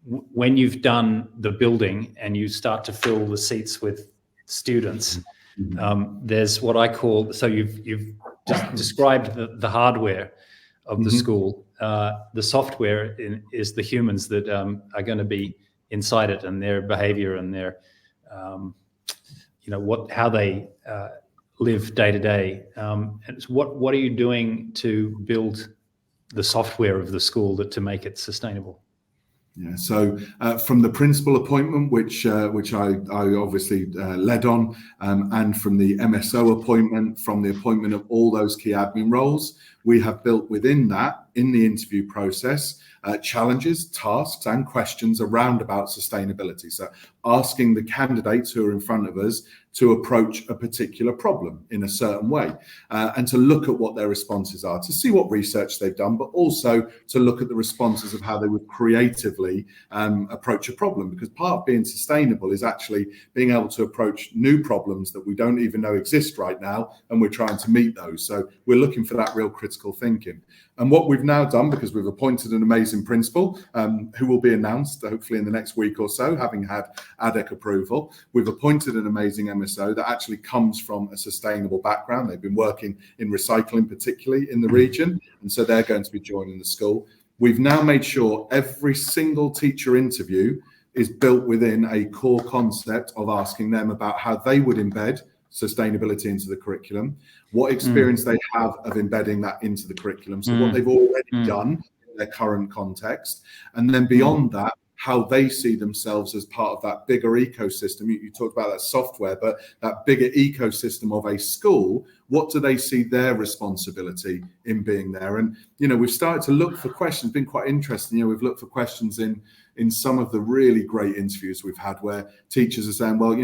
When you've done the building and you start to fill the seats with students, there's what I call, so you've just described the hardware of the school. The software is the humans that are going to be inside it, and their behavior and their how they live day to day. And what are you doing to build the software of the school to make it sustainable? Yeah, so from the principal appointment, which I obviously led on, and from the MSO appointment, from the appointment of all those key admin roles, we have built within that, in the interview process, challenges, tasks, and questions around about sustainability. So asking the candidates who are in front of us to approach a particular problem in a certain way, and to look at what their responses are, to see what research they've done, but also to look at the responses of how they would creatively approach a problem. Because part of being sustainable is actually being able to approach new problems that we don't even know exist right now, and we're trying to meet those. So we're looking for that real critical thinking. And what we've now done, because we've appointed an amazing principal who will be announced hopefully in the next week or so, having had ADEC approval, we've appointed an amazing MSO that actually comes from a sustainable background. They've been working in recycling, particularly in the region, and so they're going to be joining the school. We've now made sure every single teacher interview is built within a core concept of asking them about how they would embed sustainability into the curriculum, what experience they have of embedding that into the curriculum, so what they've already done in their current context, and then beyond that, how they see themselves as part of that bigger ecosystem. You talked about that software, but that bigger ecosystem of a school, what do they see their responsibility in being there? And, we've started to look for questions, been quite interesting. We've looked for questions in some of the really great interviews we've had where teachers are saying, well,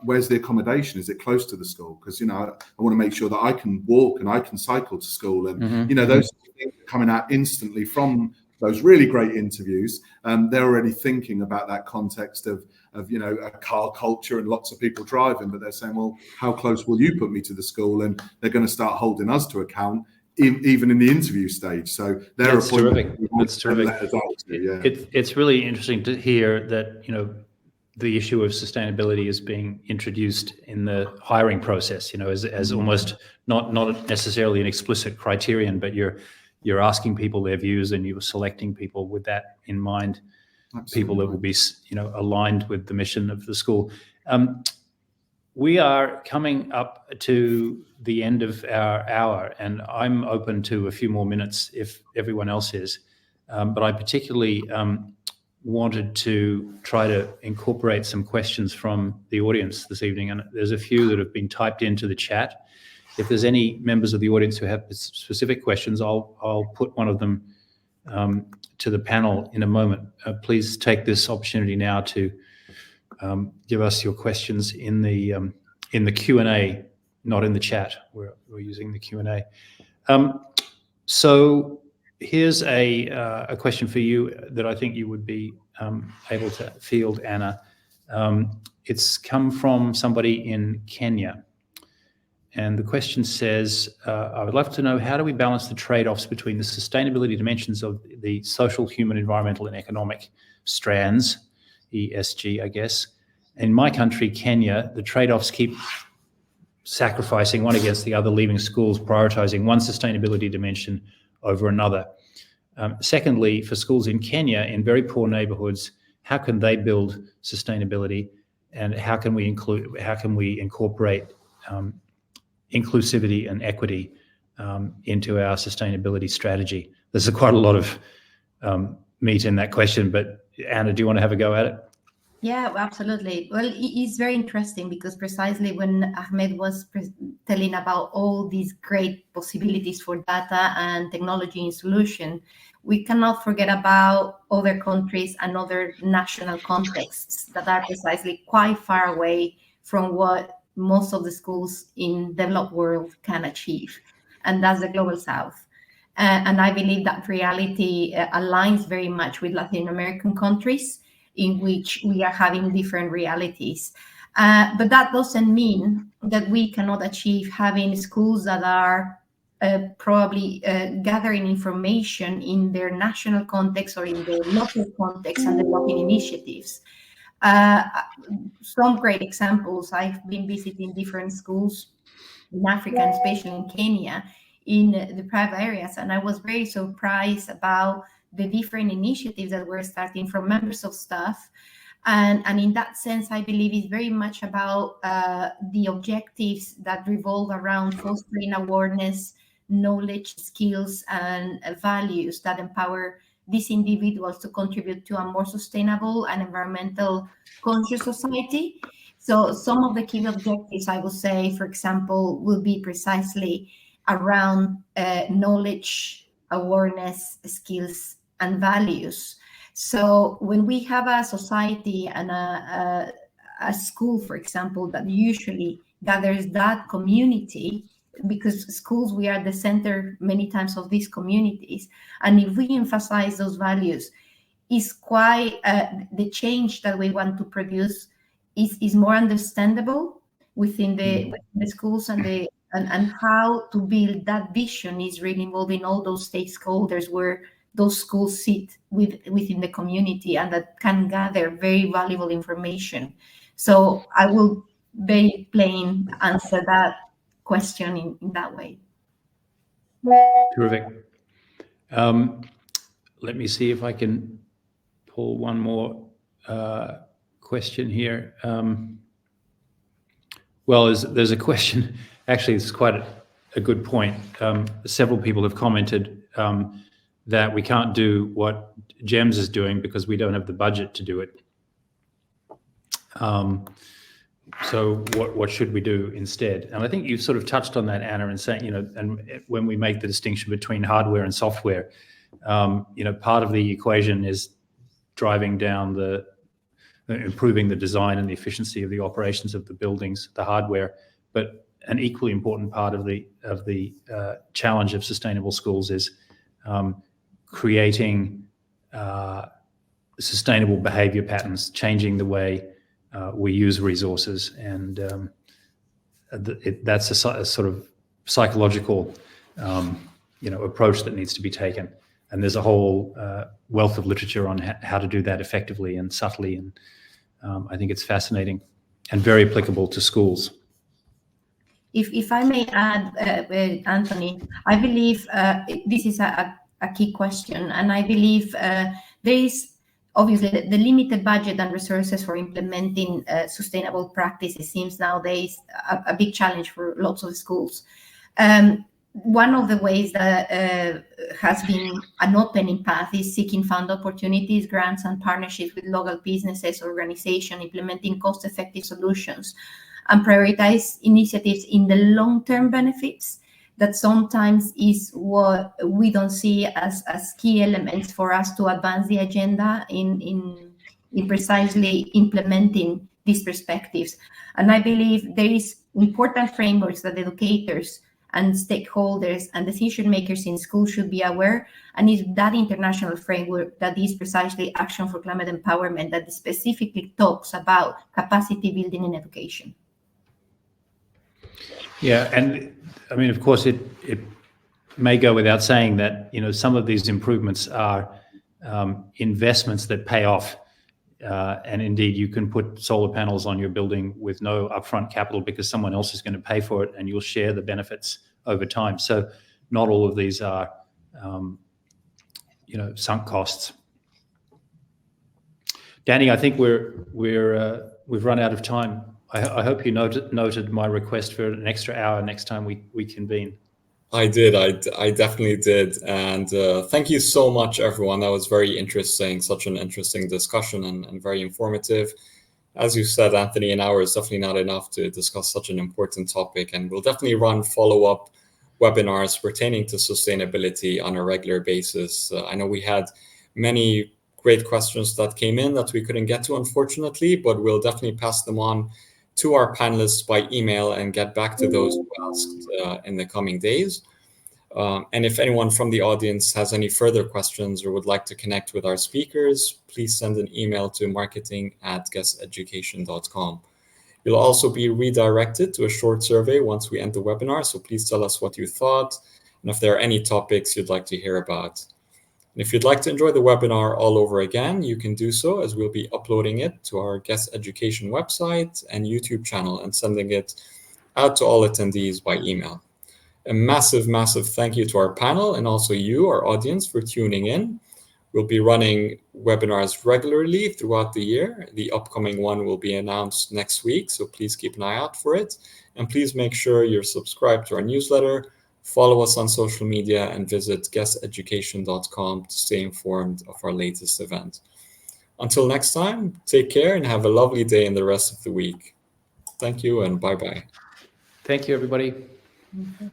where's the accommodation? Is it close to the school? Because, I want to make sure that I can walk and I can cycle to school. And, those things are coming out instantly from those really great interviews. They're already thinking about that context of a car culture and lots of people driving, but they're saying, well, how close will you put me to the school? And they're going to start holding us to account even in the interview stage. So that's terrific. That's terrific. It's really interesting to hear that, the issue of sustainability is being introduced in the hiring process, as almost not necessarily an explicit criterion, but you're asking people their views and you're selecting people with that in mind. Absolutely. People that will be, aligned with the mission of the school. We are coming up to the end of our hour, and I'm open to a few more minutes if everyone else is. But I particularly wanted to try to incorporate some questions from the audience this evening, and there's a few that have been typed into the chat. If there's any members of the audience who have specific questions, I'll put one of them to the panel in a moment. Please take this opportunity now to give us your questions in the Q&A, not in the chat. We're using the Q&A. So here's a question for you that I think you would be able to field, Anna. It's come from somebody in Kenya. And the question says, I would love to know, how do we balance the trade-offs between the sustainability dimensions of the social, human, environmental, and economic strands ESG, I guess. In my country, Kenya, the trade-offs keep sacrificing one against the other, leaving schools prioritizing one sustainability dimension over another. Secondly, for schools in Kenya, in very poor neighborhoods, how can they build sustainability, and how can we incorporate inclusivity and equity into our sustainability strategy? There's quite a lot of meat in that question, but Anna, do you want to have a go at it? Yeah, absolutely. Well, it's very interesting because precisely when Ahmed was telling about all these great possibilities for data and technology in solution, we cannot forget about other countries and other national contexts that are precisely quite far away from what most of the schools in developed world can achieve. And that's the Global South. And I believe that reality aligns very much with Latin American countries, in which we are having different realities. But that doesn't mean that we cannot achieve having schools that are probably gathering information in their national context or in their local context and developing initiatives. Some great examples, I've been visiting different schools in Africa, and especially in Kenya, in the private areas, and I was very surprised about the different initiatives that were starting from members of staff. And in that sense, I believe it's very much about the objectives that revolve around fostering awareness, knowledge, skills, and values that empower these individuals to contribute to a more sustainable and environmental conscious society. So some of the key objectives, I would say, for example, will be precisely around knowledge, awareness, skills, and values. So when we have a society and a school, for example, that usually gathers that community, because schools, we are the center many times of these communities. And if we emphasize those values, is quite the change that we want to produce is more understandable within the schools, and how to build that vision is really involving all those stakeholders where those schools sit within the community and that can gather very valuable information. So I will very plain answer that question in that way. Terrific. Let me see if I can pull one more question here. Well, there's a question. Actually, it's quite a good point. Several people have commented that we can't do what GEMS is doing because we don't have the budget to do it. So what should we do instead? And I think you've sort of touched on that, Anna, in saying, and when we make the distinction between hardware and software, part of the equation is driving down improving the design and the efficiency of the operations of the buildings, the hardware. But an equally important part of the challenge of sustainable schools is creating sustainable behavior patterns, changing the way we use resources, and that's a sort of psychological, approach that needs to be taken. And there's a whole wealth of literature on how to do that effectively and subtly, and I think it's fascinating and very applicable to schools. If I may add, Anthony, I believe this is a key question, and I believe there is obviously the limited budget and resources for implementing sustainable practices seems nowadays a big challenge for lots of schools. One of the ways that has been an opening path is seeking fund opportunities, grants, and partnerships with local businesses, organizations, implementing cost-effective solutions, and prioritize initiatives in the long-term benefits. That sometimes is what we don't see as key elements for us to advance the agenda in precisely implementing these perspectives. And I believe there is important frameworks that educators and stakeholders and decision makers in schools should be aware, and it's that international framework that is precisely Action for Climate Empowerment that specifically talks about capacity building in education. Yeah, and I mean, of course, it may go without saying that some of these improvements are investments that pay off And indeed, you can put solar panels on your building with no upfront capital because someone else is going to pay for it, and you'll share the benefits over time. So not all of these are, sunk costs. Danny, I think we've run out of time. I hope you noted my request for an extra hour next time we convene. I did. I definitely did. And thank you so much, everyone. That was very interesting, such an interesting discussion and very informative. As you said, Anthony, an hour is definitely not enough to discuss such an important topic. And we'll definitely run follow-up webinars pertaining to sustainability on a regular basis. I know we had many great questions that came in that we couldn't get to, unfortunately, but we'll definitely pass them on to our panelists by email and get back to those who asked in the coming days. And if anyone from the audience has any further questions or would like to connect with our speakers, please send an email to marketing@gesseducation.com. You'll also be redirected to a short survey once we end the webinar, so please tell us what you thought and if there are any topics you'd like to hear about. And if you'd like to enjoy the webinar all over again, you can do so, as we'll be uploading it to our GESS Education website and YouTube channel and sending it out to all attendees by email. A massive, massive thank you to our panel and also you, our audience, for tuning in. We'll be running webinars regularly throughout the year. The upcoming one will be announced next week, so please keep an eye out for it. And please make sure you're subscribed to our newsletter, follow us on social media, and visit gesseducation.com to stay informed of our latest event. Until next time, take care and have a lovely day and the rest of the week. Thank you and bye-bye. Thank you, everybody. Mhm.